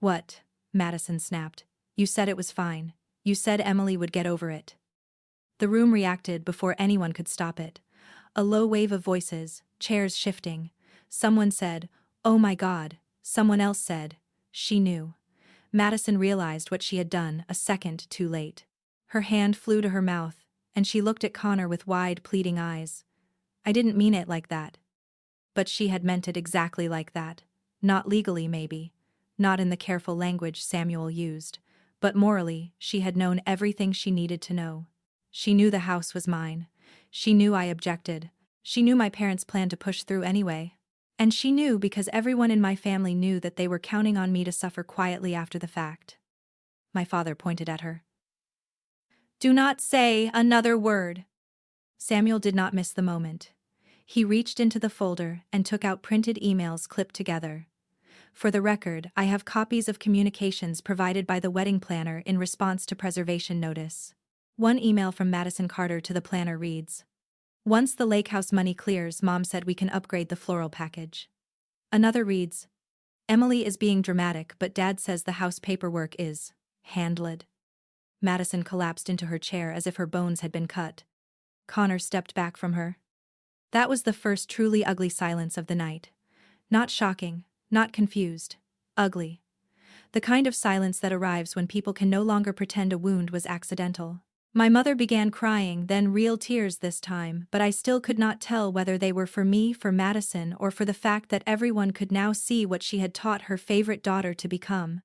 What? Madison snapped. You said it was fine. You said Emily would get over it. The room reacted before anyone could stop it. A low wave of voices, chairs shifting. Someone said, "Oh my God." Someone else said, "She knew." Madison realized what she had done a second too late. Her hand flew to her mouth, and she looked at Connor with wide, pleading eyes. I didn't mean it like that. But she had meant it exactly like that. Not legally, maybe. Not in the careful language Samuel used. But morally, she had known everything she needed to know. She knew the house was mine. She knew I objected. She knew my parents planned to push through anyway. And she knew because everyone in my family knew that they were counting on me to suffer quietly after the fact. My father pointed at her. Do not say another word. Samuel did not miss the moment. He reached into the folder and took out printed emails clipped together. For the record, I have copies of communications provided by the wedding planner in response to preservation notice. One email from Madison Carter to the planner reads, "Once the lake house money clears, Mom said we can upgrade the floral package." Another reads, "Emily is being dramatic, but Dad says the house paperwork is handled." Madison collapsed into her chair as if her bones had been cut. Connor stepped back from her. That was the first truly ugly silence of the night. Not shocking, not confused. Ugly. The kind of silence that arrives when people can no longer pretend a wound was accidental. My mother began crying, then real tears this time, but I still could not tell whether they were for me, for Madison, or for the fact that everyone could now see what she had taught her favorite daughter to become.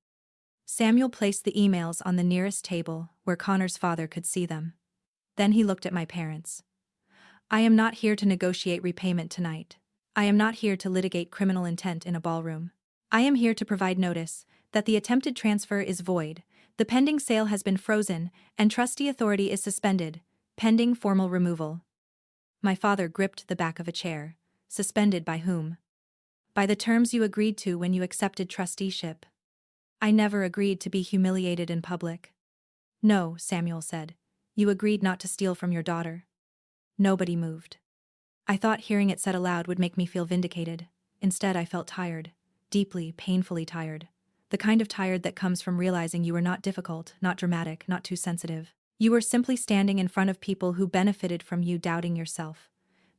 Samuel placed the emails on the nearest table, where Connor's father could see them. Then he looked at my parents. I am not here to negotiate repayment tonight. I am not here to litigate criminal intent in a ballroom. I am here to provide notice that the attempted transfer is void, the pending sale has been frozen, and trustee authority is suspended, pending formal removal. My father gripped the back of a chair. Suspended by whom? By the terms you agreed to when you accepted trusteeship. I never agreed to be humiliated in public. No, Samuel said. You agreed not to steal from your daughter. Nobody moved. I thought hearing it said aloud would make me feel vindicated. Instead, I felt tired. Deeply, painfully tired. The kind of tired that comes from realizing you were not difficult, not dramatic, not too sensitive. You were simply standing in front of people who benefited from you doubting yourself.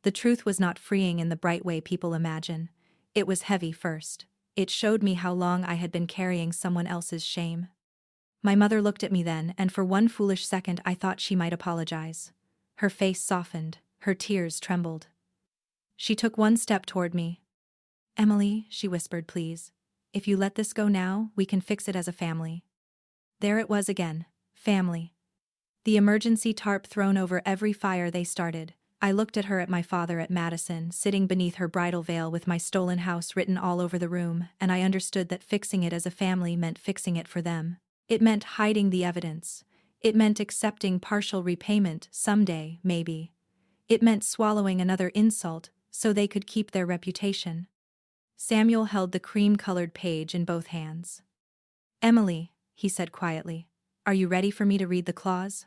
The truth was not freeing in the bright way people imagine. It was heavy first. It showed me how long I had been carrying someone else's shame. My mother looked at me then, and for one foolish second I thought she might apologize. Her face softened, her tears trembled. She took one step toward me. Emily, she whispered, please. If you let this go now, we can fix it as a family. There it was again. Family. The emergency tarp thrown over every fire they started. I looked at her, at my father, at Madison, sitting beneath her bridal veil with my stolen house written all over the room, and I understood that fixing it as a family meant fixing it for them. It meant hiding the evidence. It meant accepting partial repayment someday, maybe. It meant swallowing another insult so they could keep their reputation. Samuel held the cream-colored page in both hands. Emily, he said quietly, are you ready for me to read the clause?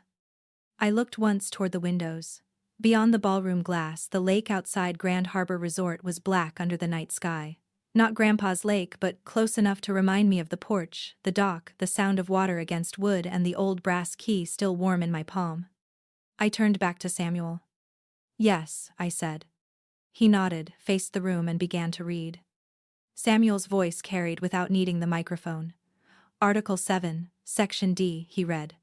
I looked once toward the windows. Beyond the ballroom glass, the lake outside Grand Harbor Resort was black under the night sky. Not Grandpa's lake, but close enough to remind me of the porch, the dock, the sound of water against wood, and the old brass key still warm in my palm. I turned back to Samuel. Yes, I said. He nodded, faced the room, and began to read. Samuel's voice carried without needing the microphone. Article 7, Section D, he read.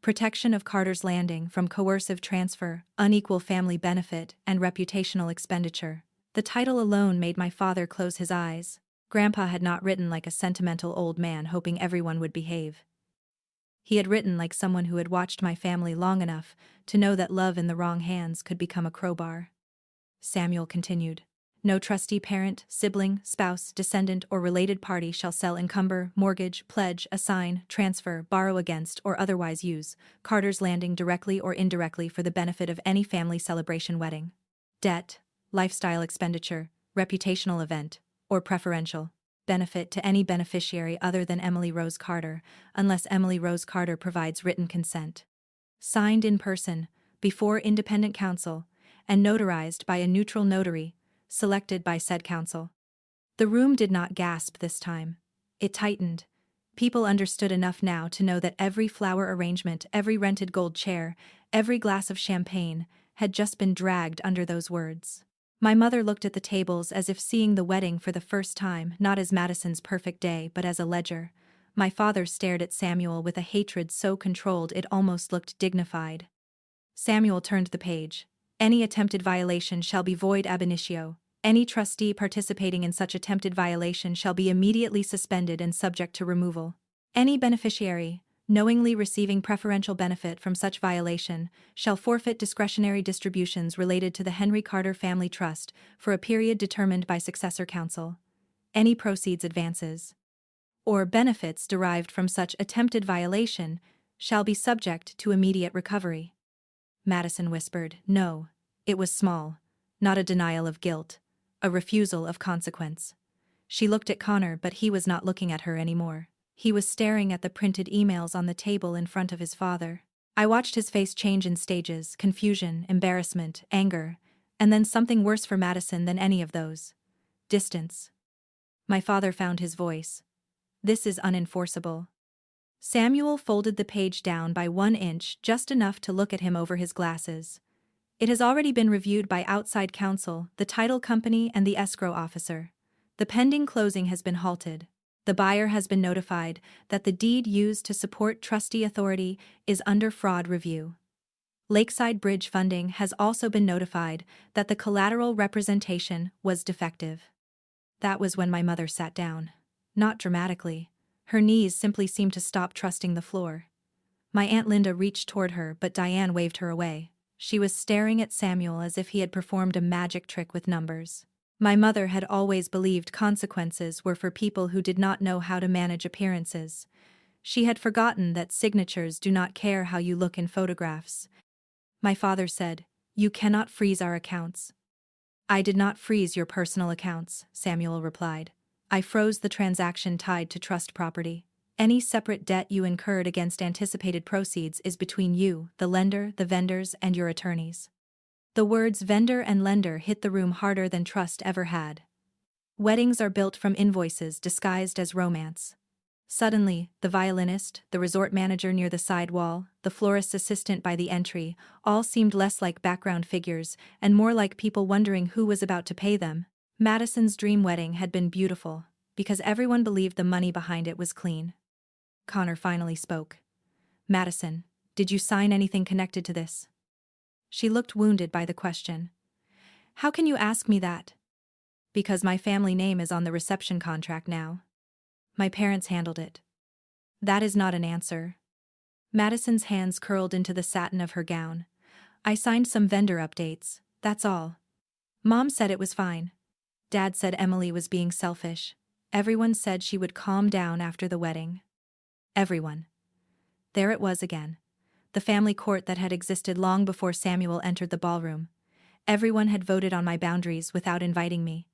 Protection of Carter's Landing from coercive transfer, unequal family benefit, and reputational expenditure. The title alone made my father close his eyes. Grandpa had not written like a sentimental old man hoping everyone would behave. He had written like someone who had watched my family long enough to know that love in the wrong hands could become a crowbar. Samuel continued. No trustee parent, sibling, spouse, descendant, or related party shall sell, encumber, mortgage, pledge, assign, transfer, borrow against, or otherwise use Carter's Landing directly or indirectly for the benefit of any family celebration, wedding, debt, lifestyle expenditure, reputational event, or preferential benefit to any beneficiary other than Emily Rose Carter, unless Emily Rose Carter provides written consent. Signed in person, before independent counsel, and notarized by a neutral notary, selected by said council. The room did not gasp this time. It tightened. People understood enough now to know that every flower arrangement, every rented gold chair, every glass of champagne, had just been dragged under those words. My mother looked at the tables as if seeing the wedding for the first time, not as Madison's perfect day but as a ledger. My father stared at Samuel with a hatred so controlled it almost looked dignified. Samuel turned the page. Any attempted violation shall be void ab initio. Any trustee participating in such attempted violation shall be immediately suspended and subject to removal. Any beneficiary, knowingly receiving preferential benefit from such violation, shall forfeit discretionary distributions related to the Henry Carter Family Trust for a period determined by successor counsel. Any proceeds, advances, or benefits derived from such attempted violation shall be subject to immediate recovery. Madison whispered, no, it was small, not a denial of guilt, a refusal of consequence. She looked at Connor, but he was not looking at her anymore. He was staring at the printed emails on the table in front of his father. I watched his face change in stages: confusion, embarrassment, anger, and then something worse for Madison than any of those: distance. My father found his voice. This is unenforceable. Samuel folded the page down by 1 inch, just enough to look at him over his glasses. It has already been reviewed by outside counsel, the title company, and the escrow officer. The pending closing has been halted. The buyer has been notified that the deed used to support trustee authority is under fraud review. Lakeside Bridge Funding has also been notified that the collateral representation was defective. That was when my mother sat down. Not dramatically. Her knees simply seemed to stop trusting the floor. My Aunt Linda reached toward her, but Diane waved her away. She was staring at Samuel as if he had performed a magic trick with numbers. My mother had always believed consequences were for people who did not know how to manage appearances. She had forgotten that signatures do not care how you look in photographs. My father said, "You cannot freeze our accounts." "I did not freeze your personal accounts," Samuel replied. "I froze the transaction tied to trust property. Any separate debt you incurred against anticipated proceeds is between you, the lender, the vendors, and your attorneys." The words vendor and lender hit the room harder than trust ever had. Weddings are built from invoices disguised as romance. Suddenly, the violinist, the resort manager near the side wall, the florist's assistant by the entry, all seemed less like background figures and more like people wondering who was about to pay them. Madison's dream wedding had been beautiful, because everyone believed the money behind it was clean. Connor finally spoke. "Madison, did you sign anything connected to this?" She looked wounded by the question. "How can you ask me that?" "Because my family name is on the reception contract now. My parents handled it." "That is not an answer." Madison's hands curled into the satin of her gown. "I signed some vendor updates, that's all. Mom said it was fine. Dad said Emily was being selfish. Everyone said she would calm down after the wedding." Everyone. There it was again. The family court that had existed long before Samuel entered the ballroom. Everyone had voted on my boundaries without inviting me.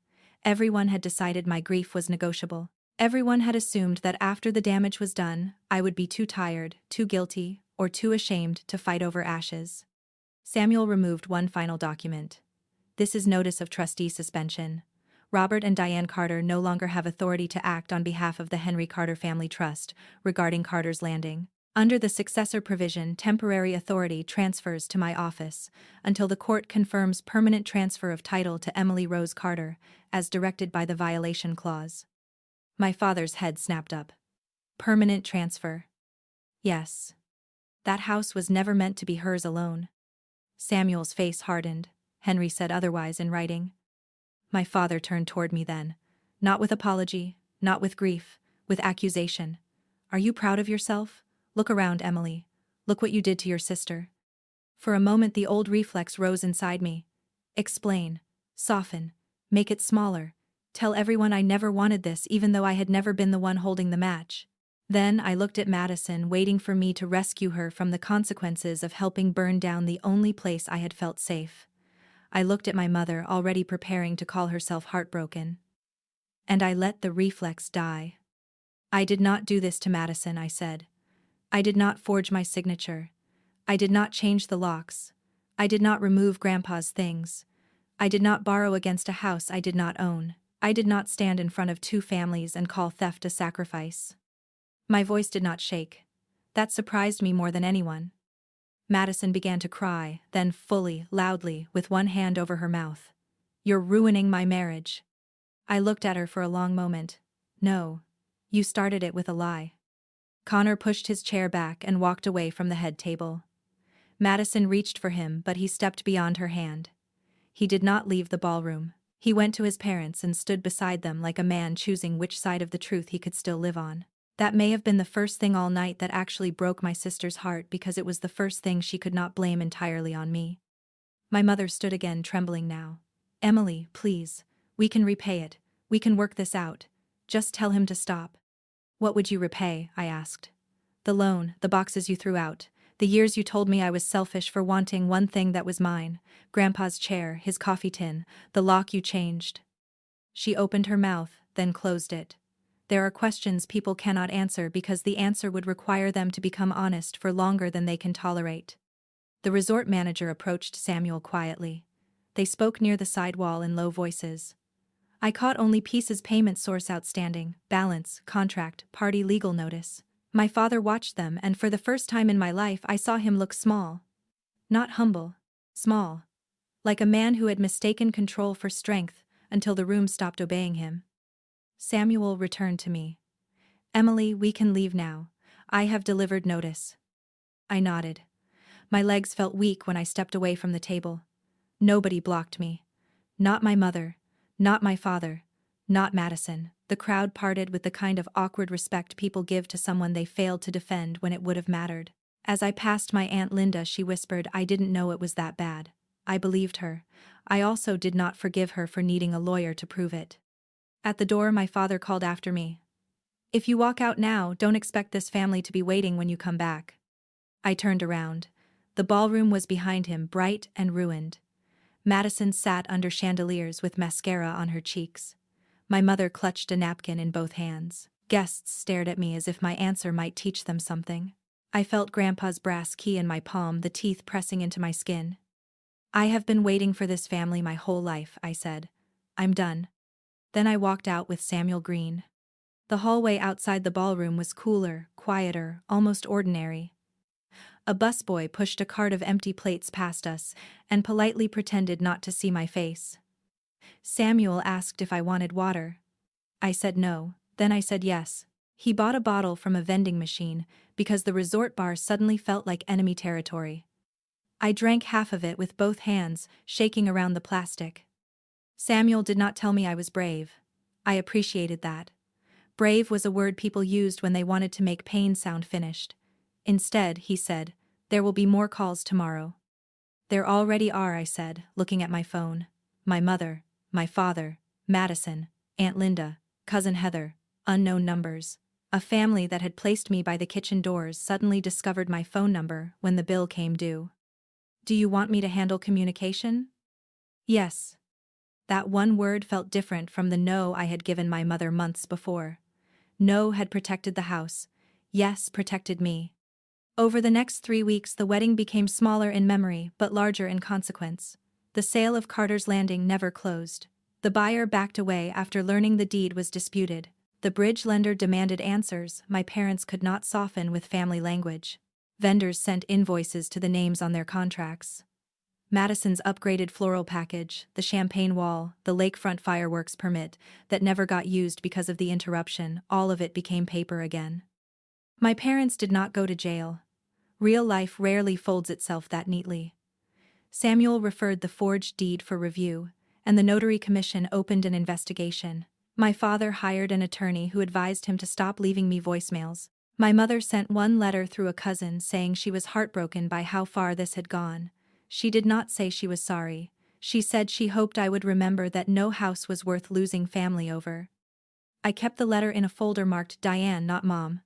Everyone had decided my grief was negotiable. Everyone had assumed that after the damage was done, I would be too tired, too guilty, or too ashamed to fight over ashes. Samuel removed one final document. "This is notice of trustee suspension. Robert and Diane Carter no longer have authority to act on behalf of the Henry Carter Family Trust regarding Carter's Landing. Under the successor provision, temporary authority transfers to my office until the court confirms permanent transfer of title to Emily Rose Carter, as directed by the violation clause." My father's head snapped up. Permanent transfer. Yes. That house was never meant to be hers alone. Samuel's face hardened. Henry said otherwise in writing. My father turned toward me then. Not with apology, not with grief, with accusation. "Are you proud of yourself? Look around, Emily. Look what you did to your sister." For a moment the old reflex rose inside me. Explain. Soften. Make it smaller. Tell everyone I never wanted this, even though I had never been the one holding the match. Then I looked at Madison, waiting for me to rescue her from the consequences of helping burn down the only place I had felt safe. I looked at my mother, already preparing to call herself heartbroken. And I let the reflex die. "I did not do this to Madison," I said. "I did not forge my signature. I did not change the locks. I did not remove Grandpa's things. I did not borrow against a house I did not own. I did not stand in front of two families and call theft a sacrifice. My voice did not shake. That surprised me more than anyone. Madison began to cry, then fully, loudly, with one hand over her mouth. "You're ruining my marriage." I looked at her for a long moment. "No. You started it with a lie." Connor pushed his chair back and walked away from the head table. Madison reached for him, but he stepped beyond her hand. He did not leave the ballroom. He went to his parents and stood beside them like a man choosing which side of the truth he could still live on. That may have been the first thing all night that actually broke my sister's heart, because it was the first thing she could not blame entirely on me. My mother stood again, trembling now. "Emily, please. We can repay it. We can work this out. Just tell him to stop." "What would you repay?" I asked. "The loan, the boxes you threw out, the years you told me I was selfish for wanting one thing that was mine, Grandpa's chair, his coffee tin, the lock you changed." She opened her mouth, then closed it. There are questions people cannot answer because the answer would require them to become honest for longer than they can tolerate. The resort manager approached Samuel quietly. They spoke near the side wall in low voices. I caught only pieces: payment source outstanding, balance, contract, party legal notice. My father watched them, and for the first time in my life I saw him look small. Not humble. Small. Like a man who had mistaken control for strength, until the room stopped obeying him. Samuel returned to me. "Emily, we can leave now. I have delivered notice." I nodded. My legs felt weak when I stepped away from the table. Nobody blocked me. Not my mother. Not my father. Not Madison. The crowd parted with the kind of awkward respect people give to someone they failed to defend when it would have mattered. As I passed my Aunt Linda, she whispered, "I didn't know it was that bad." I believed her. I also did not forgive her for needing a lawyer to prove it. At the door, my father called after me. "If you walk out now, don't expect this family to be waiting when you come back." I turned around. The ballroom was behind him, bright and ruined. Madison sat under chandeliers with mascara on her cheeks. My mother clutched a napkin in both hands. Guests stared at me as if my answer might teach them something. I felt Grandpa's brass key in my palm, the teeth pressing into my skin. "I have been waiting for this family my whole life," I said. "I'm done." Then I walked out with Samuel Green. The hallway outside the ballroom was cooler, quieter, almost ordinary. A busboy pushed a cart of empty plates past us and politely pretended not to see my face. Samuel asked if I wanted water. I said no, then I said yes. He bought a bottle from a vending machine because the resort bar suddenly felt like enemy territory. I drank half of it with both hands, shaking around the plastic. Samuel did not tell me I was brave. I appreciated that. Brave was a word people used when they wanted to make pain sound finished. Instead, he said, "There will be more calls tomorrow." "There already are," I said, looking at my phone. My mother, my father, Madison, Aunt Linda, Cousin Heather, unknown numbers. A family that had placed me by the kitchen doors suddenly discovered my phone number when the bill came due. "Do you want me to handle communication?" "Yes." That one word felt different from the no I had given my mother months before. No had protected the house. Yes protected me. Over the next 3 weeks the wedding became smaller in memory but larger in consequence. The sale of Carter's Landing never closed. The buyer backed away after learning the deed was disputed. The bridge lender demanded answers my parents could not soften with family language. Vendors sent invoices to the names on their contracts. Madison's upgraded floral package, the champagne wall, the lakefront fireworks permit that never got used because of the interruption, all of it became paper again. My parents did not go to jail. Real life rarely folds itself that neatly. Samuel referred the forged deed for review, and the notary commission opened an investigation. My father hired an attorney who advised him to stop leaving me voicemails. My mother sent one letter through a cousin saying she was heartbroken by how far this had gone. She did not say she was sorry. She said she hoped I would remember that no house was worth losing family over. I kept the letter in a folder marked Diane, not Mom.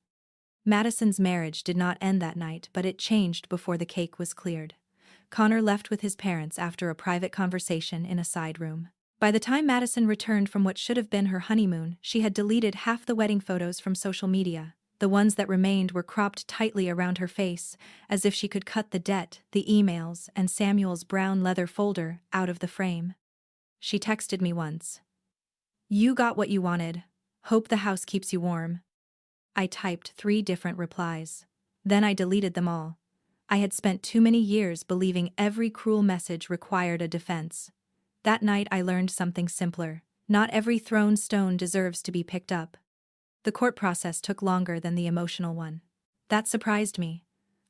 Madison's marriage did not end that night, but it changed before the cake was cleared. Connor left with his parents after a private conversation in a side room. By the time Madison returned from what should have been her honeymoon, she had deleted half the wedding photos from social media. The ones that remained were cropped tightly around her face, as if she could cut the debt, the emails, and Samuel's brown leather folder out of the frame. She texted me once. "You got what you wanted. Hope the house keeps you warm." I typed 3 different replies. Then I deleted them all. I had spent too many years believing every cruel message required a defense. That night I learned something simpler. Not every thrown stone deserves to be picked up. The court process took longer than the emotional one. That surprised me.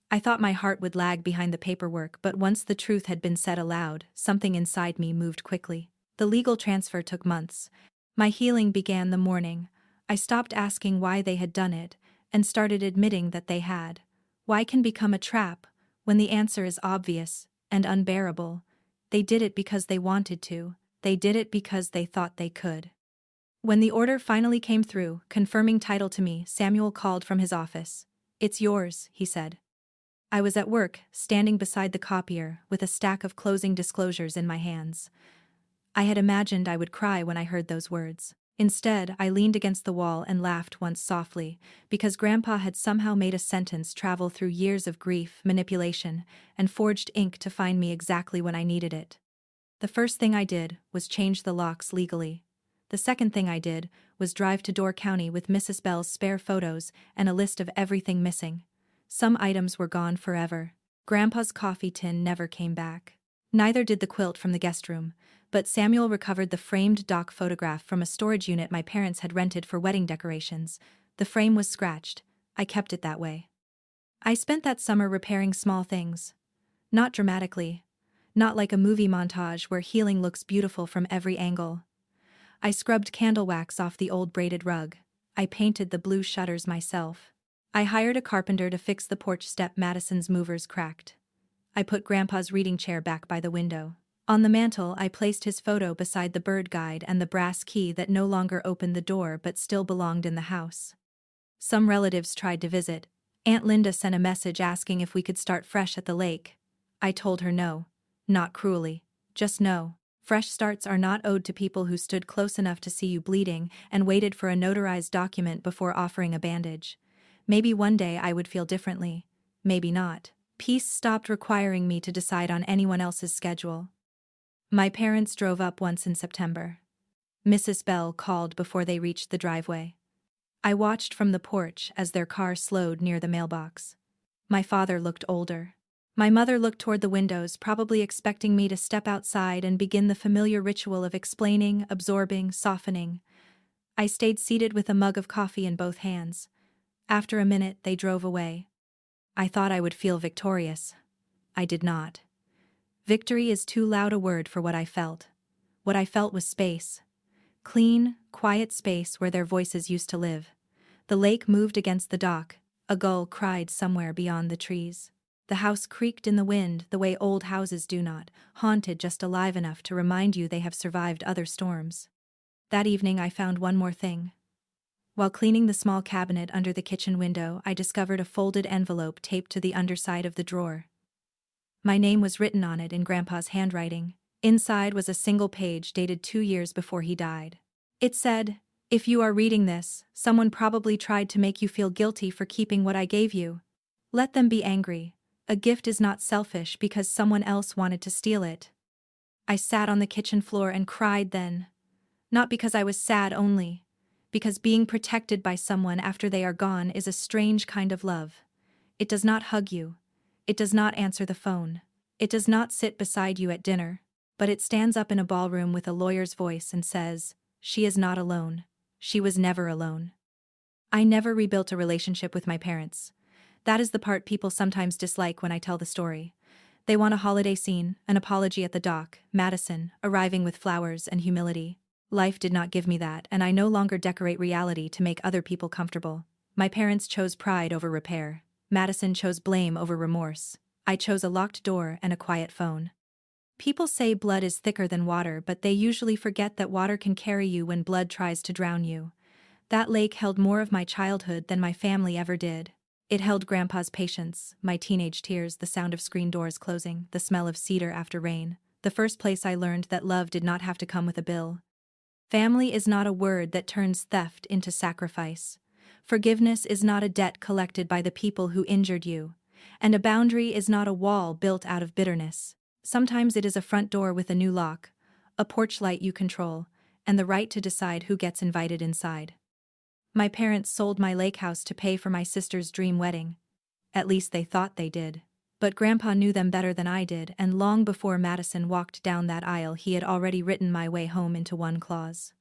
I thought my heart would lag behind the paperwork, but once the truth had been said aloud, something inside me moved quickly. The legal transfer took months. My healing began the morning. I stopped asking why they had done it, and started admitting that they had. Why can become a trap, when the answer is obvious and unbearable. They did it because they wanted to. They did it because they thought they could. When the order finally came through, confirming title to me, Samuel called from his office. "It's yours," he said. I was at work, standing beside the copier, with a stack of closing disclosures in my hands. I had imagined I would cry when I heard those words. Instead, I leaned against the wall and laughed once softly, because Grandpa had somehow made a sentence travel through years of grief, manipulation, and forged ink to find me exactly when I needed it. The first thing I did was change the locks legally. The second thing I did was drive to Door County with Mrs. Bell's spare photos and a list of everything missing. Some items were gone forever. Grandpa's coffee tin never came back. Neither did the quilt from the guest room, but Samuel recovered the framed dock photograph from a storage unit my parents had rented for wedding decorations. The frame was scratched. I kept it that way. I spent that summer repairing small things. Not dramatically. Not like a movie montage where healing looks beautiful from every angle. I scrubbed candle wax off the old braided rug. I painted the blue shutters myself. I hired a carpenter to fix the porch step Madison's movers cracked. I put Grandpa's reading chair back by the window. On the mantel, I placed his photo beside the bird guide and the brass key that no longer opened the door but still belonged in the house. Some relatives tried to visit. Aunt Linda sent a message asking if we could start fresh at the lake. I told her no. Not cruelly. Just no. Fresh starts are not owed to people who stood close enough to see you bleeding and waited for a notarized document before offering a bandage. Maybe one day I would feel differently. Maybe not. Peace stopped requiring me to decide on anyone else's schedule. My parents drove up once in September. Mrs. Bell called before they reached the driveway. I watched from the porch as their car slowed near the mailbox. My father looked older. My mother looked toward the windows, probably expecting me to step outside and begin the familiar ritual of explaining, absorbing, softening. I stayed seated with a mug of coffee in both hands. After a minute, they drove away. I thought I would feel victorious. I did not. Victory is too loud a word for what I felt. What I felt was space. Clean, quiet space where their voices used to live. The lake moved against the dock. A gull cried somewhere beyond the trees. The house creaked in the wind the way old houses do, not haunted, just alive enough to remind you they have survived other storms. That evening I found one more thing. While cleaning the small cabinet under the kitchen window, I discovered a folded envelope taped to the underside of the drawer. My name was written on it in Grandpa's handwriting. Inside was a single page dated 2 years before he died. It said, "If you are reading this, someone probably tried to make you feel guilty for keeping what I gave you. Let them be angry. A gift is not selfish because someone else wanted to steal it." I sat on the kitchen floor and cried then. Not because I was sad only. Because being protected by someone after they are gone is a strange kind of love. It does not hug you. It does not answer the phone. It does not sit beside you at dinner. But it stands up in a ballroom with a lawyer's voice and says, "She is not alone. She was never alone." I never rebuilt a relationship with my parents. That is the part people sometimes dislike when I tell the story. They want a holiday scene, an apology at the dock, Madison, arriving with flowers and humility. Life did not give me that, and I no longer decorate reality to make other people comfortable. My parents chose pride over repair. Madison chose blame over remorse. I chose a locked door and a quiet phone. People say blood is thicker than water, but they usually forget that water can carry you when blood tries to drown you. That lake held more of my childhood than my family ever did. It held Grandpa's patience, my teenage tears, the sound of screen doors closing, the smell of cedar after rain. The first place I learned that love did not have to come with a bill. Family is not a word that turns theft into sacrifice. Forgiveness is not a debt collected by the people who injured you. And a boundary is not a wall built out of bitterness. Sometimes it is a front door with a new lock, a porch light you control, and the right to decide who gets invited inside. My parents sold my lake house to pay for my sister's dream wedding. At least they thought they did. But Grandpa knew them better than I did, and long before Madison walked down that aisle he had already written my way home into one clause.